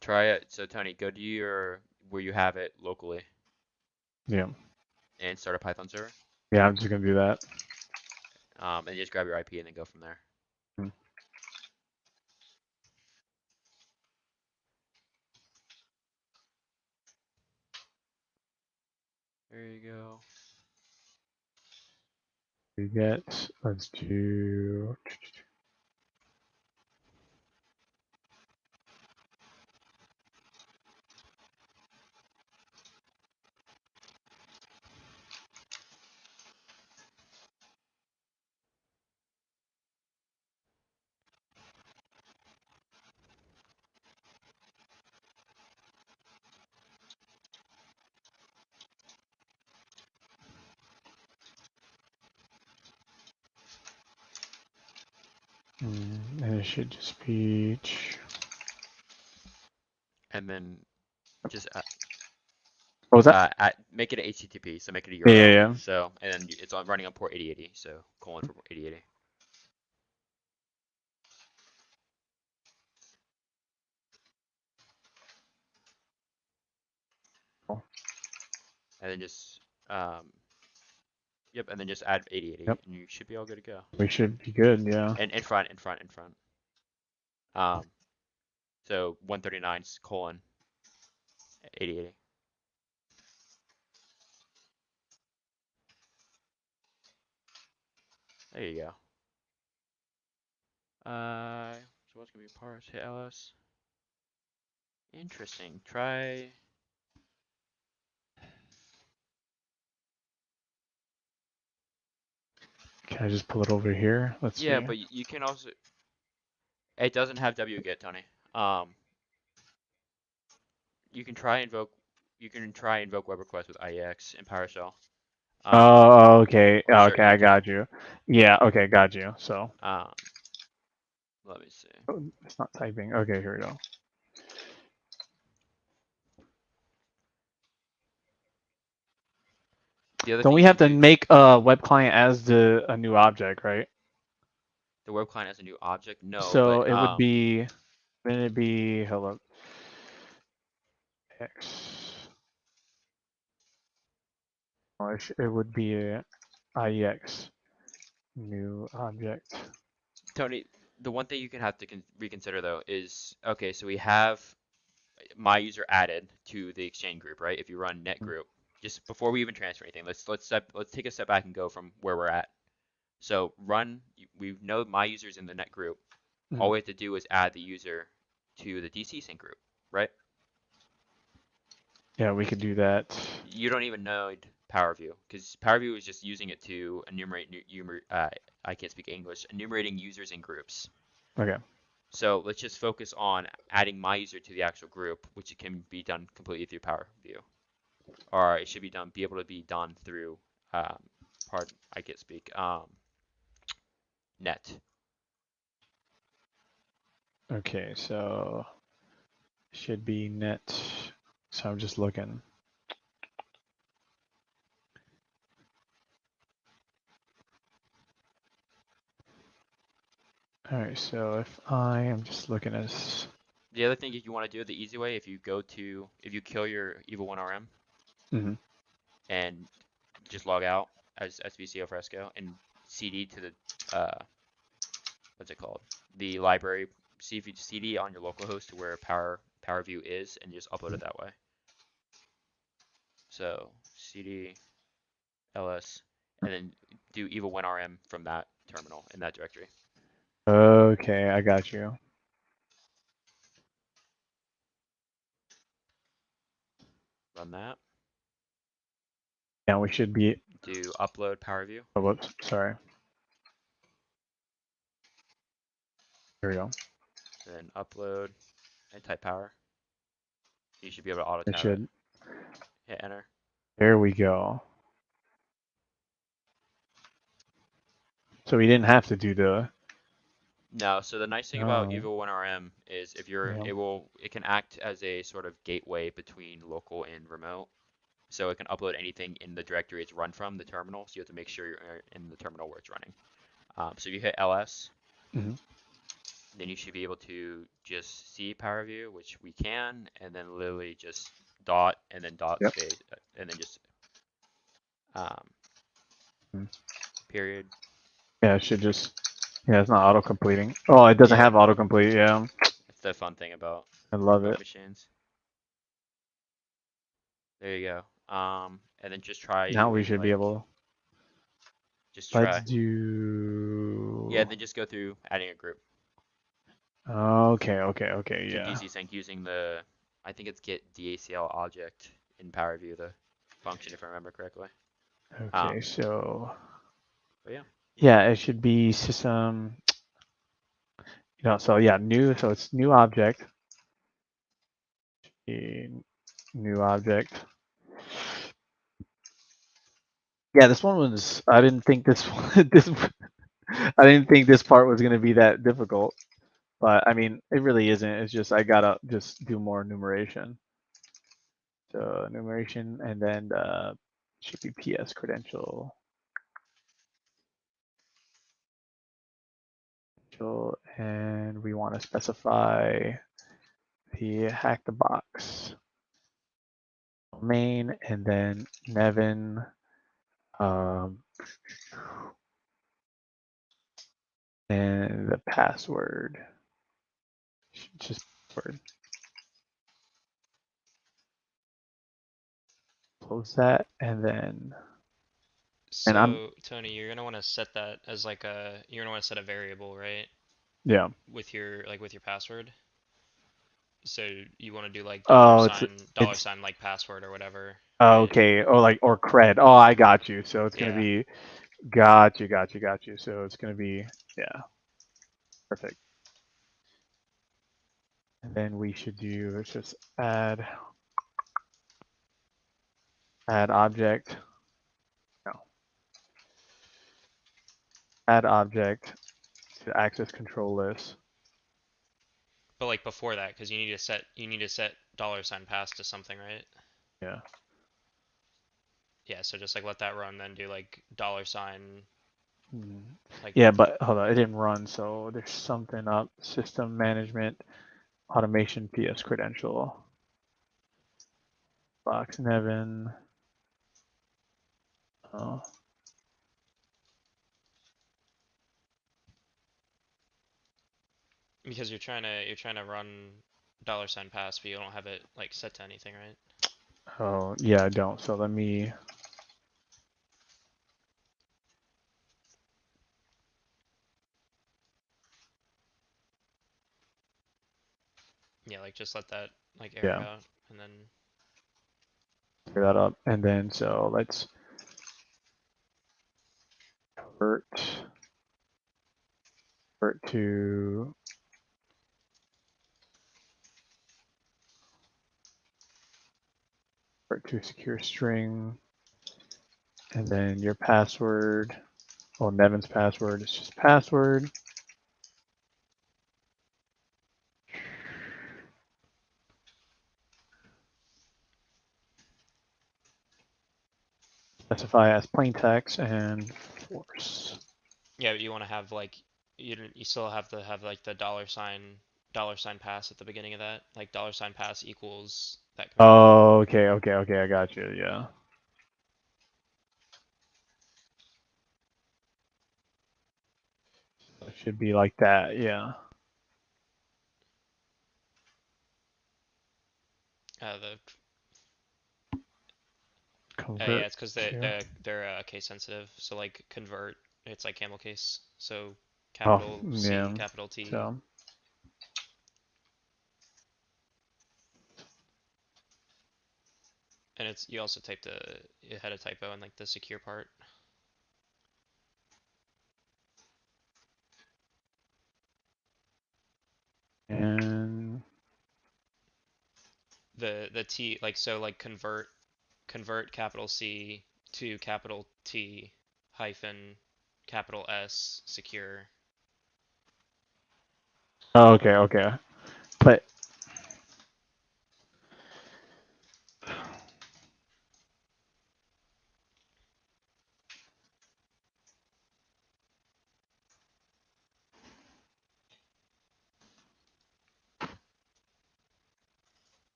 Try it. So Tony, go to your where you have it locally Yeah. and start a Python server. Yeah, I'm just gonna do that. And just grab your IP and then go from there. Hmm. There you go. We get. Let's do. And it should just be. And then just What was that? make it a HTTP, so make it a Yeah, URL. yeah, So and then it's on running on port 8080, so colon for 8080. yeah. And then just yep, and then just add 8080 Yep. and you should be all good to go. We should be good. Yeah. And in front. So 139 colon 8080. There you go. So what's gonna be parse? Hit ls. Interesting. Try. Can I just pull it over here? Let's Yeah, see. but you can also. It doesn't have wget, Tony. Um, you can try invoke. You can try invoke web request with IEX and PowerShell. Oh, okay. Or Okay, I start got you. Yeah, okay, got you. So, Um, let me see. oh, it's not typing. Okay, here we go. The other Don't thing we you have can to do, make a web client as a new object, right? the web client as a new object. No, So but it would be, then it'd be, hello, X. Oh, it would be a IEX, new object. Tony, the one thing you can have to reconsider though is okay. So we have my user added to the Exchange group, right? If you run net group, just before we even transfer anything, let's take a step back and go from where we're at. So we know my user's in the net group. All we have to do is add the user to the DC sync group, right? Yeah, we could do that. You don't even know PowerView because PowerView is just using it to enumerate. I can't speak English. Enumerating users in groups. Okay. So let's just focus on adding my user to the actual group, which can be done completely through PowerView, or it should be able to be done through. Pardon, I can't speak. Net. Okay, so should be net. So I'm just looking. All right, so if I am just looking at this. The other thing, if you want to do it the easy way, if you kill your Evil 1 RM Mhm. and just log out as SVC Alfresco and CD to the what's it called? The library CD on your local host to where PowerView is, and just upload it that way. So CD ls and then do Evil 1 RM from that terminal in that directory. Okay, I got you. Run that. Yeah, we should be. Do upload PowerView. Oh, whoops, sorry. Here we go. Then upload and type power. You should be able to auto It tower it. should. Hit enter. There we go. So we didn't have to do the. No, so the nice thing about No. Evil 1 RM is if you're Yeah. it can act as a sort of gateway between local and remote. So it can upload anything in the directory it's run from, the terminal. So you have to make sure you're in the terminal where it's running. So you hit ls, Mhm. then you should be able to just see PowerView, which we can, and then literally just dot and then dot Yep. space and then just Mhm. period. Yeah, it should just. Yeah, it's not auto completing. Oh, it doesn't Yeah, have autocomplete. Yeah, that's the fun thing about I love remote it. machines. There you go. And then just try Now we doing should be like able. just Let's try. Yeah, do. then just go through adding a group. Okay, You can yeah. DC sync using I think it's get DACL object in PowerView, the function, if I remember correctly. Okay, so. But yeah. Yeah, it should be system. So yeah, new. So it's new object. New object. Yeah, this one was. I didn't think this. This. I didn't think this part was gonna be that difficult. But I mean, it really isn't. It's just I gotta just do more enumeration. So enumeration, and then should be PS credential. And we want to specify the hack the box domain, and then Nevin. And the password. Just password. Close that, and then. And I'm. So Tony, you're gonna want to set that as like you're gonna want to set a variable, right? Yeah. With your password. So you want to do like Oh, dollar it's sign like password or whatever, right? okay. Or cred. Oh, I got you. So it's gonna Yeah. be got you. So it's gonna be yeah, perfect. And then we should do let's just add object. No, add object to access control list. But like before that, because you need to set dollar sign pass to something, right? Yeah. Yeah. So just like let that run, then do like dollar sign like Yeah, but hold on, it didn't run, so there's something up. System management, automation, PS credential, box Nevin. Oh, because you're trying to run dollar sign pass, but you don't have it like set to anything, right? oh, yeah, I don't. So let me. Yeah, like just let that like error Yeah, out, and then clear that up, and then so let's convert to secure string, and then your password. Well, Nevin's password is just password. Specify as plain text and force. yeah, but you want to have like you still have to have like the dollar sign $pass at the beginning of that. Like $pass equals that command. Oh, okay, I got you. Yeah. It should be like that. Yeah. The yeah, Convert it's because to. they're case sensitive. So like convert, it's like camel case. So Oh, capital C, yeah. capital T. So. And it's you also typed it had a typo in like the secure part. And The T like so like convert capital C to capital T hyphen capital S secure. oh, okay. But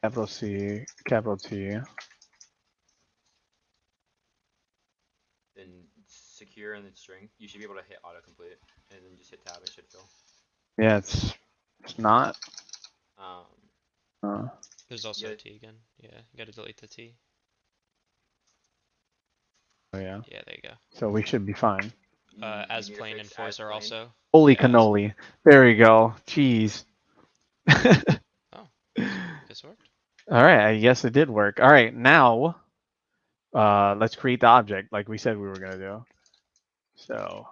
capital C, capital T. Then secure and then string. You should be able to hit autocomplete, and then just hit tab. It should fill. Yeah, it's not. Um, There's also yeah, a T again. Yeah, you gotta delete the T. Oh yeah. Yeah, there you go. So we should be fine. you As need to plain fix as enforcer plain. also. Holy Yeah, cannoli. There we go. Jeez. Oh, this worked. All right, I guess it did work. All right, now let's create the object like we said we were gonna do. So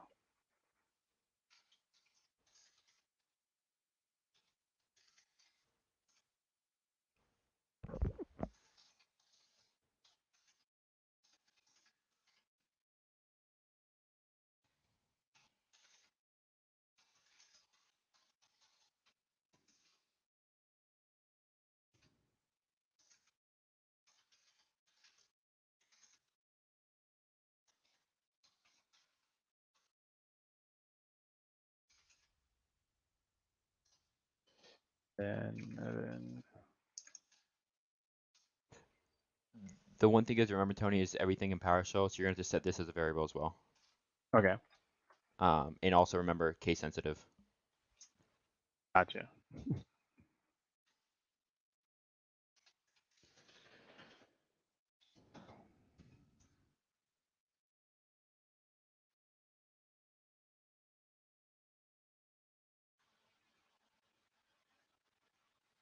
then The one thing you have to remember, Tony, is everything in PowerShell, so you're going to have to set this as a variable as well. okay, And also remember case sensitive. gotcha.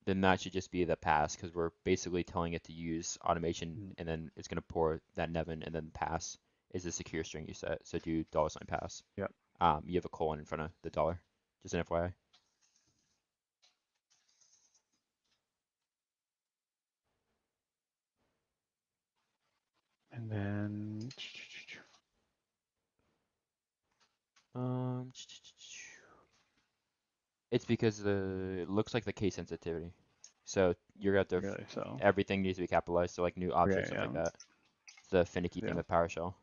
Then that should just be the pass because we're basically telling it to use automation, Mm. and then it's going to pour that Nevin, and then pass is the secure string you set. So do $pass. Yep. You have a colon in front of the dollar. Just an FYI. And then Um, it's because it looks like the case sensitivity. So you're going to have to, really so. everything needs to be capitalized. So like new object, Okay, stuff yeah. like that. It's the finicky thing Yeah. with PowerShell.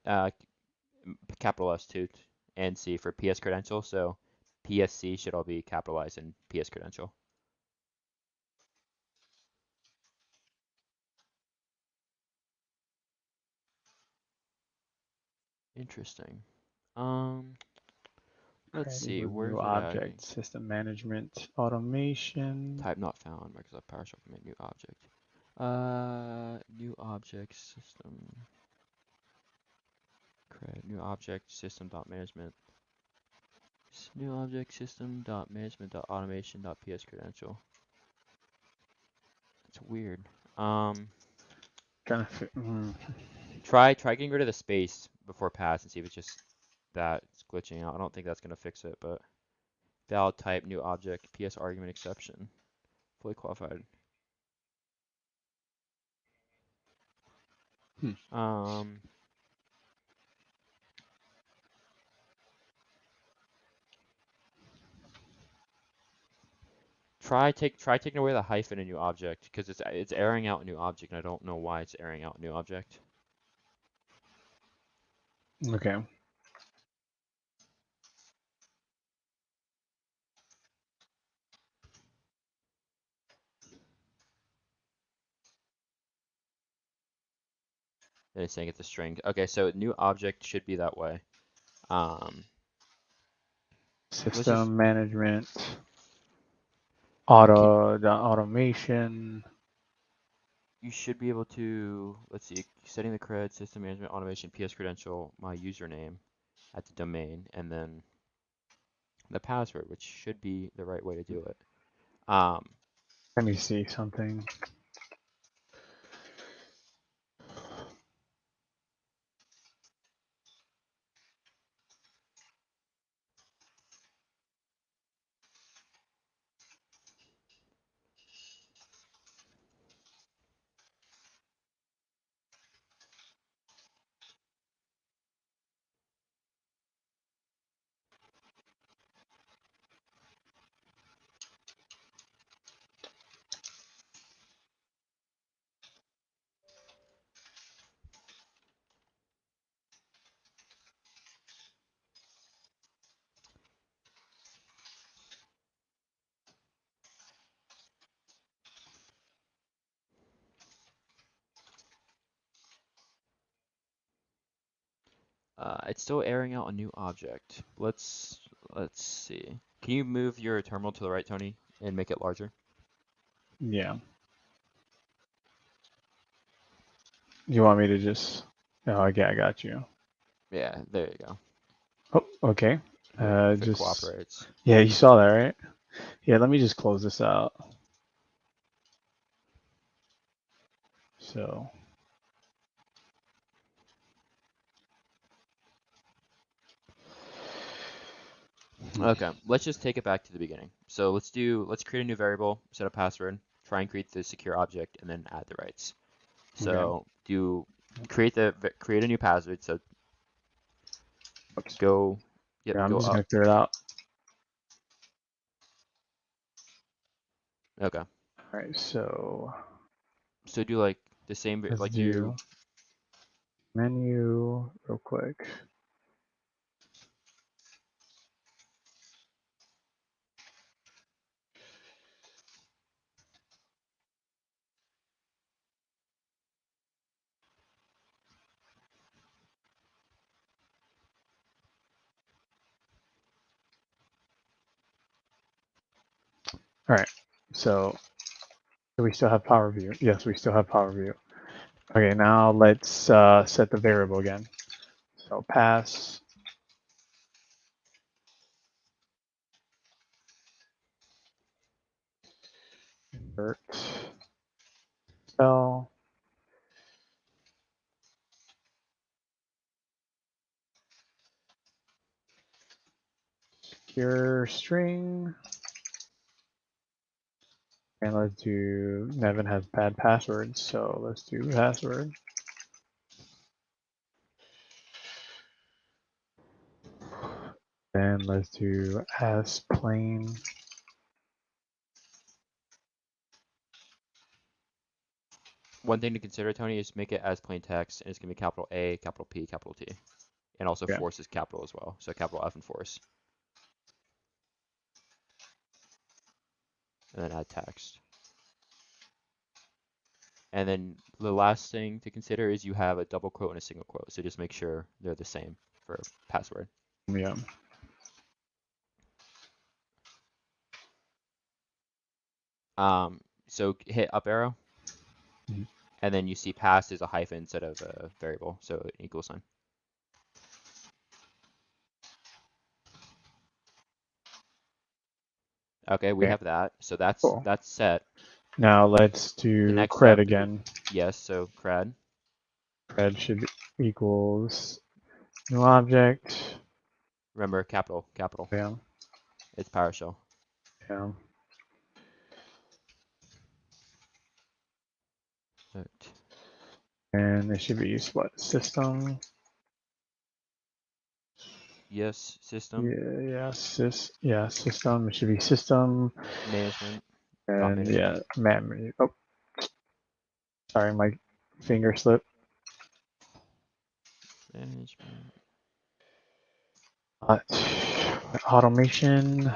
Uh, capital S too, and C for PS credential. So PSC should all be capitalized in PS credential. Interesting. Um, let's Create see, a where new is it adding? object, system management, automation. Type not found, Microsoft PowerShell command new object. New object system. Create new object system dot management. New object system dot management dot automation dot PS credential. It's weird. Trying to fit, Try getting rid of the space before pass and see if it's just that it's glitching out. I don't think that's gonna fix it, but valid type new object PS argument exception fully qualified. Hmm. Um, try taking away the hyphen in new object because it's airing out a new object and I don't know why it's airing out a new object. Okay. And it's saying it's a string. Okay, so new object should be that way. Let's just System management, can, automation. you should be able to, let's see, setting the cred, system management, automation, PS credential, my username at the domain, and then the password, which should be the right way to do it. Let me see something. It's still airing out a new object. Let's see. Can you move your terminal to the right, Tony, and make it larger? Yeah. You want me to just? Oh, okay, I got you. Yeah, there you go. Oh, okay. If it Just cooperates. yeah, you saw that, right? Yeah, let me just close this out. So Okay, let's just take it back to the beginning. So let's create a new variable, set a password, try and create the secure object, and then add the rights. okay. So create a new password. So Oops. go, yep, Yeah, I'm go just up. gonna clear it out. Okay. All right, so So do like the same, let's like do do, menu real quick. All right, so do we still have power view? Yes, we still have power view. Okay, now let's set the variable again. So pass invert spell secure string, and let's do Nevin has bad passwords, so let's do password. Then let's do as plain. one thing to consider, Tony, is make it as plain text, and it's gonna be capital A, capital P, capital T, and also Yeah. force is capital as well. So capital F and force, and then add text. And then the last thing to consider is you have a double quote and a single quote. So just make sure they're the same for password. Yeah. So hit up arrow, Mhm. and then you see pass is a hyphen instead of a variable, so an equal sign. Okay, we Okay. have that. So that's Cool. set. Now let's The do next cred step is again. yes, so cred. Cred should be equals new object. Remember capital. Yeah. It's PowerShell. Yeah. Right. And it should be what system. Yes, system Yeah, system. It should be system management. And management. yeah, memory. Oh, sorry, my finger slipped. Management. Dot automation,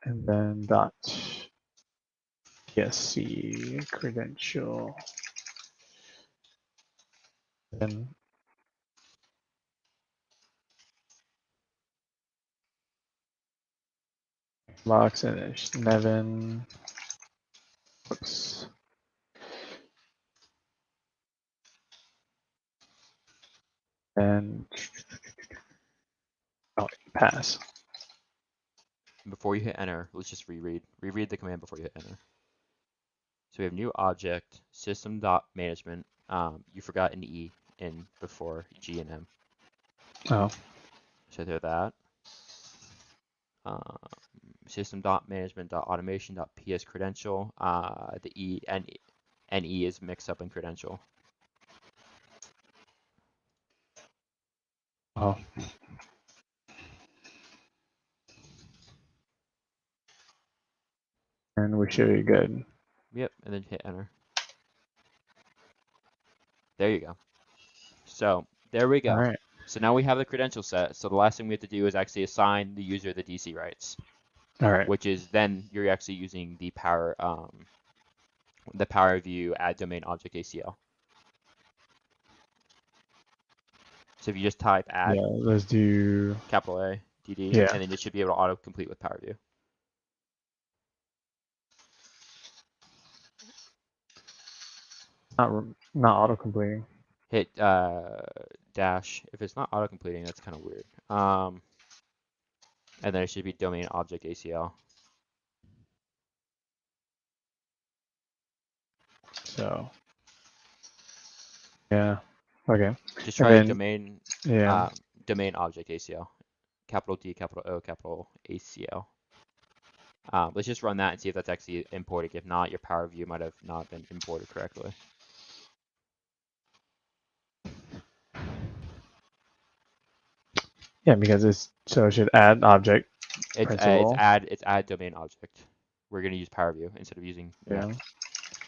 and then dot PSC credential. Then box and there's Nevin. Whoops. And oh, pass. Before you hit enter, let's just reread the command before you hit enter. So we have new object system.management. You forgot an E in before G and M. Oh, So there that. System.management.automation.ps credential. The E and E is mixed up in credential. oh. And we should be good. Yep, and then hit enter. There you go. So there we go. All right. So now we have the credential set. So the last thing we have to do is actually assign the user the DC rights, All right. which is then you're actually using the Power View add domain object ACL. So if you just type add Yeah, let's do capital A DD, Yeah. and then it should be able to autocomplete with Power View. not auto completing. Hit dash. If it's not autocompleting, that's kind of weird. And then it should be domain object ACL. So yeah. Okay. Just And try then domain yeah. domain object ACL. Capital D, capital O, capital ACL. Let's just run that and see if that's actually importing. If not, your Power View might have not been imported correctly. Yeah, because it should add object principal. It's add domain object. We're gonna use Power View instead of using Yeah.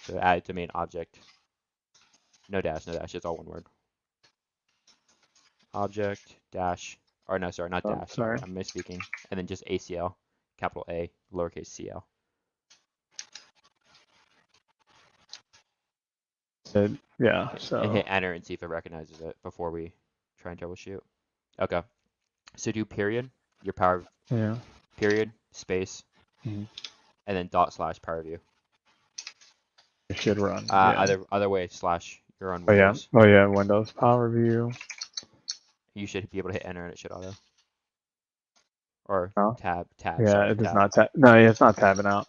So add domain object. No dash, it's all one word. Object dash, or no, sorry, not Oh, dash. sorry. I'm misspeaking. And then just ACL, capital A, lowercase CL. Yeah. And So hit enter and see if it recognizes it before we try and troubleshoot. Okay. So do period, your power yeah. period, space, Mhm. and then dot slash Power View. It should run. Yeah. Other way slash your own Oh yeah. Windows. Oh yeah. Windows Power View. You should be able to hit enter and it should auto. Or Oh. tab, Yeah. sorry, It does tab. not tab. No, yeah, it's not tabbing out.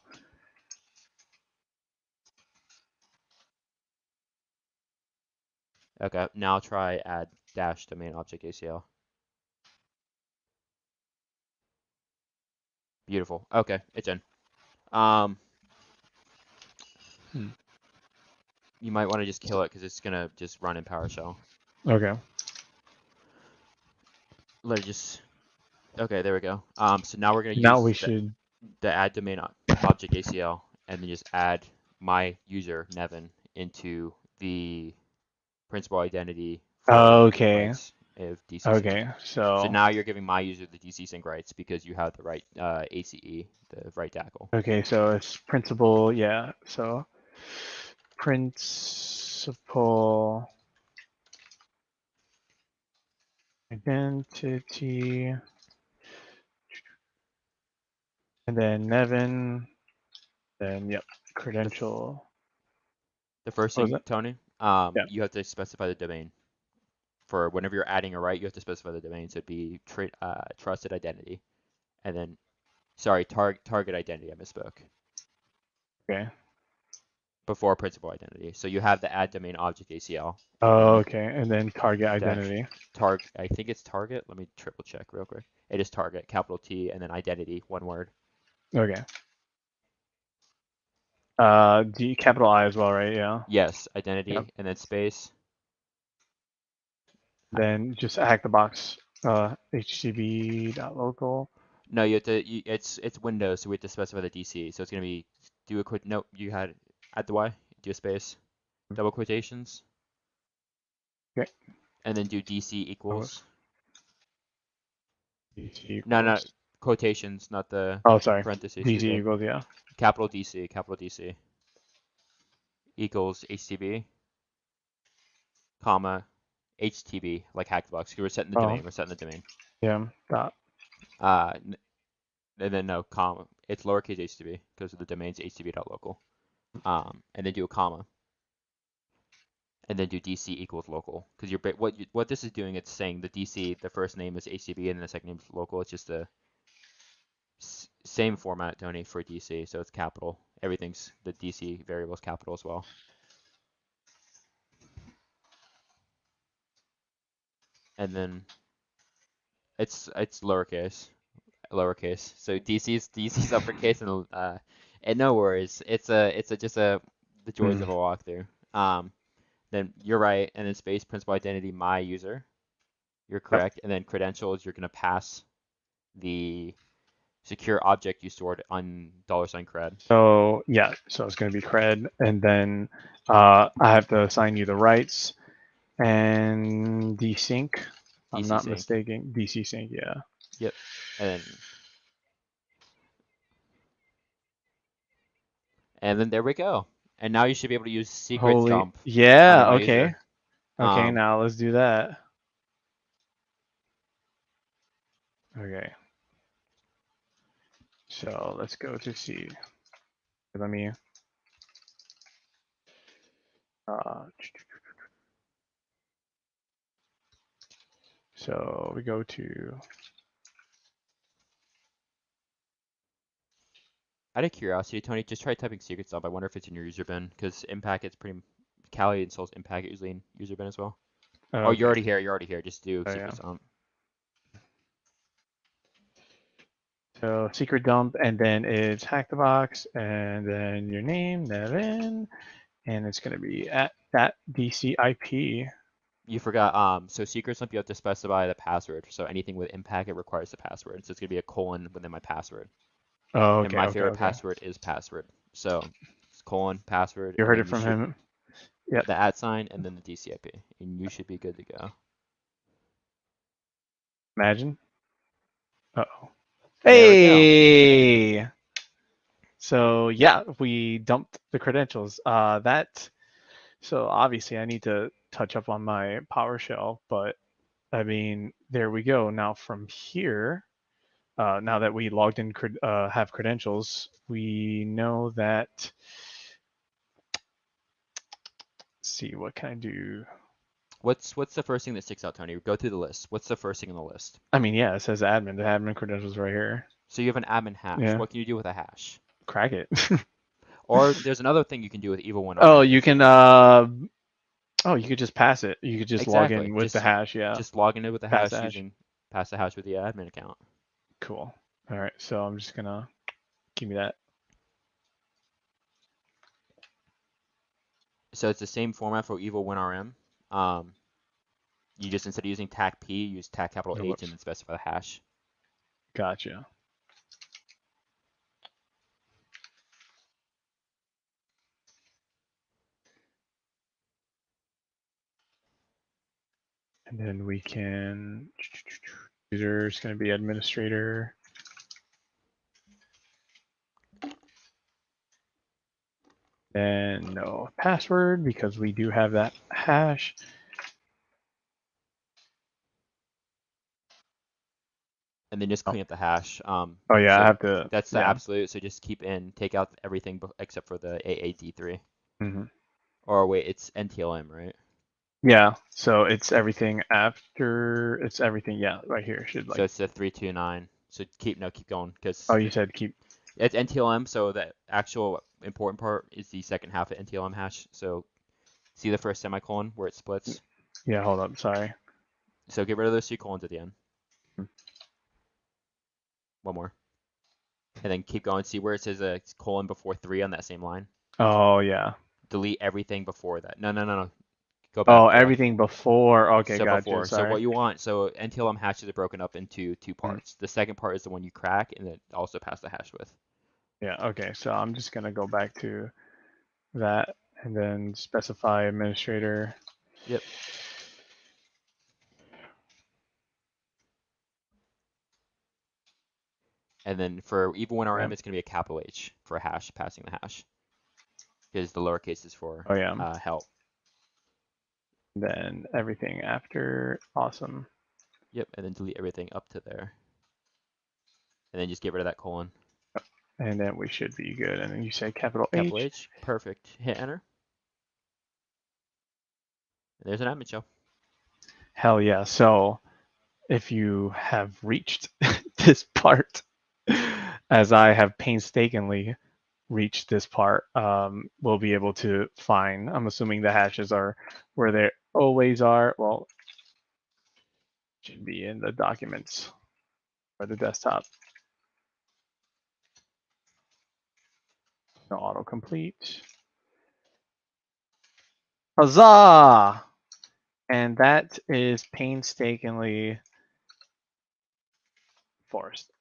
Okay, now try add dash domain object ACL. Beautiful. Okay, it's in. You might want to just kill it because it's gonna just run in PowerShell. Okay. Let it just. Okay, there we go. So now we're gonna Now use we should. the add domain object ACL and then just add my user Nevin into the principal identity for reading Okay. rights of DC Okay. sync. So So. now you're giving my user the DC sync rights because you have the right ACE, the right tackle. Okay. So it's principal. Yeah. So principal identity, and then Nevin. Then yep. Credential. The first What was thing, it? Tony, Yeah. you have to specify the domain. For whenever you're adding a right, you have to specify the domain. So it'd be trusted identity, and then sorry, target identity. I misspoke. Okay. Before principal identity. So you have the add domain object ACL. Oh, okay. And then target Dash identity. I think it's target. Let me triple check real quick. It is target, capital T, and then identity, one word. Okay. D capital I as well, right? Yeah. Yes, identity, Yep. and then space. Then just hack the box. HTTP.local. No, you have to. It's Windows, so we have to specify the DC. So it's gonna be do a quick nope. You had at the Y. Do a space. Double quotations. Okay. And then do DC equals. DC No, equals. quotations, not the Oh, sorry. parentheses. Excuse DC me. equals, yeah. Capital DC equals HTTP, comma, HTTP, like Hackbox. We're setting the Oh, domain. We're setting the domain. yeah. Dot. And then no, comma. It's lowercase HTTP because the domain's http.local. And then do a comma. And then do DC equals local. Because what this is doing, it's saying the DC, the first name is HTTP and the second name is local. It's just the same format, Tony, for DC. So it's capital. Everything's the DC variable is capital as well. And then it's lowercase. So DC's uppercase and no worries. It's just the joys of a walkthrough. Then you're right, and then space principal identity my user. You're Yep. correct, and then credentials you're gonna pass the secure object you stored on $cred. So yeah, so it's going to be cred, and then I have to assign you the rights and desync. I'm DC not sync. mistaken. DC sync, yeah. Yep. And then there we go. And now you should be able to use secrets Holy, dump on yeah. my Okay. user. Okay, now let's do that. Okay. So let's go to C. Let me. So we go to. Out of curiosity, Tony, just try typing secrets dump. I wonder if it's in your user bin because impact it's pretty. Kali installs impact usually in user bin as well. Oh, Okay. you're already here. You're already here. Just do Oh, secrets yeah. dump. So secret dump, and then it's hack the box, and then your name, Nevin, and it's gonna be at that DC IP. You forgot. So secrets dump you have to specify the password. So anything with impact it requires the password. So it's gonna be a colon within my password. Oh, And okay, my okay, favorite okay. password is password. So it's colon password. You and heard then it from him. Yep. The @ and then the DCIP, and you should be good to go. Imagine. Uh-oh. There we go. Hey! So yeah, we dumped the credentials. So obviously I need to touch up on my PowerShell, but I mean, there we go. Now from here, now that we logged in, have credentials, we know that. Let's see, what can I do? What's the first thing that sticks out, Tony? Go through the list. What's the first thing on the list? I mean, yeah, it says admin. The admin credentials right here. So you have an admin hash. Yeah. What can you do with a hash? Crack it. Or there's another thing you can do with Evil 1. Oh, you can. You could just pass it. You could just log in with the hash. Yeah. Just log in with the Pass hash hash. using pass the hash with the admin account. Cool. All right. So I'm just gonna give me that. So it's the same format for Evil 1RM. You just instead of using TAC P, use TAC capital H and then specify the hash. Gotcha. And then we can, user is going to be administrator. Then no password because we do have that hash. And then just clean up the hash. Oh yeah, so I have to. That's the absolute. So just keep in, take out everything except for the AAD3. Mm-hmm. Or wait, it's NTLM, right? Yeah. So it's everything after. It's everything. Yeah, right here should like. So it's the 329. So keep going because. Oh, you said keep. It's NTLM. So the actual important part is the second half of NTLM hash. So see the first semicolon where it splits. Yeah. Hold up. Sorry. So get rid of those two colons at the end. One more. And then keep going. See where it says a colon before 3 on that same line? Oh, yeah. Delete everything before that. No. Go back. Oh, everything before. Okay, so gotcha. Before. Sorry. So what you want, so NTLM hashes are broken up into two parts. The second part is the one you crack and then also pass the hash with. Yeah, okay, so I'm just gonna go back to that and then specify administrator. Yep. And then for even when RM, Yep. it's going to be a capital H for hash, passing the hash, because the lowercase is for Oh yeah. help. Then everything after, awesome. Yep, and then delete everything up to there. And then just get rid of that colon. And then we should be good. And then you say capital Capital H. H, perfect. Hit enter. And there's an admin show. Hell yeah. So if you have reached this part, as I have painstakingly reached this part, we'll be able to find, I'm assuming the hashes are where they always are. Well, should be in the documents or the desktop. No autocomplete. Huzzah! And that is painstakingly forced.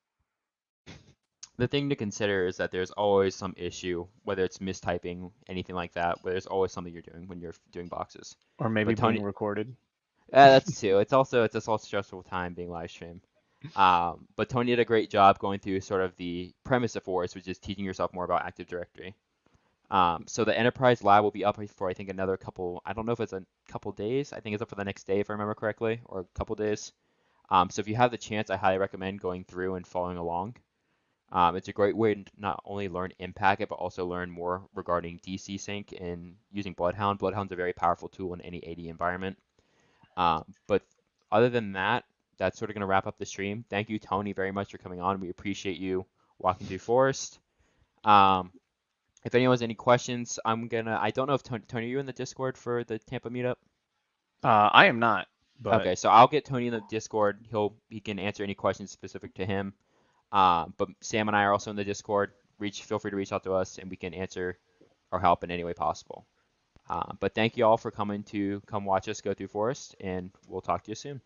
The thing to consider is that there's always some issue, whether it's mistyping, anything like that, where there's always something you're doing when you're doing boxes. Or maybe But being Tony, recorded. that's too. It's a stressful time being live stream. But Tony did a great job going through sort of the premise of Forest, which is teaching yourself more about Active Directory. So the Enterprise Lab will be up for I think another couple. I don't know if it's a couple days. I think it's up for the next day if I remember correctly, or a couple days. So if you have the chance, I highly recommend going through and following along. It's a great way to not only learn in packet, but also learn more regarding DC sync and using Bloodhound. Bloodhound's a very powerful tool in any AD environment. But other than that, that's sort of going to wrap up the stream. Thank you, Tony, very much for coming on. We appreciate you walking through Forest. If anyone has any questions, I don't know if Tony, are you in the Discord for the Tampa Meetup? I am not, but Okay, so I'll get Tony in the Discord. He can answer any questions specific to him. But Sam and I are also in the Discord. Feel free to reach out to us, and we can answer or help in any way possible. But thank you all for come watch us go through Forest, and we'll talk to you soon.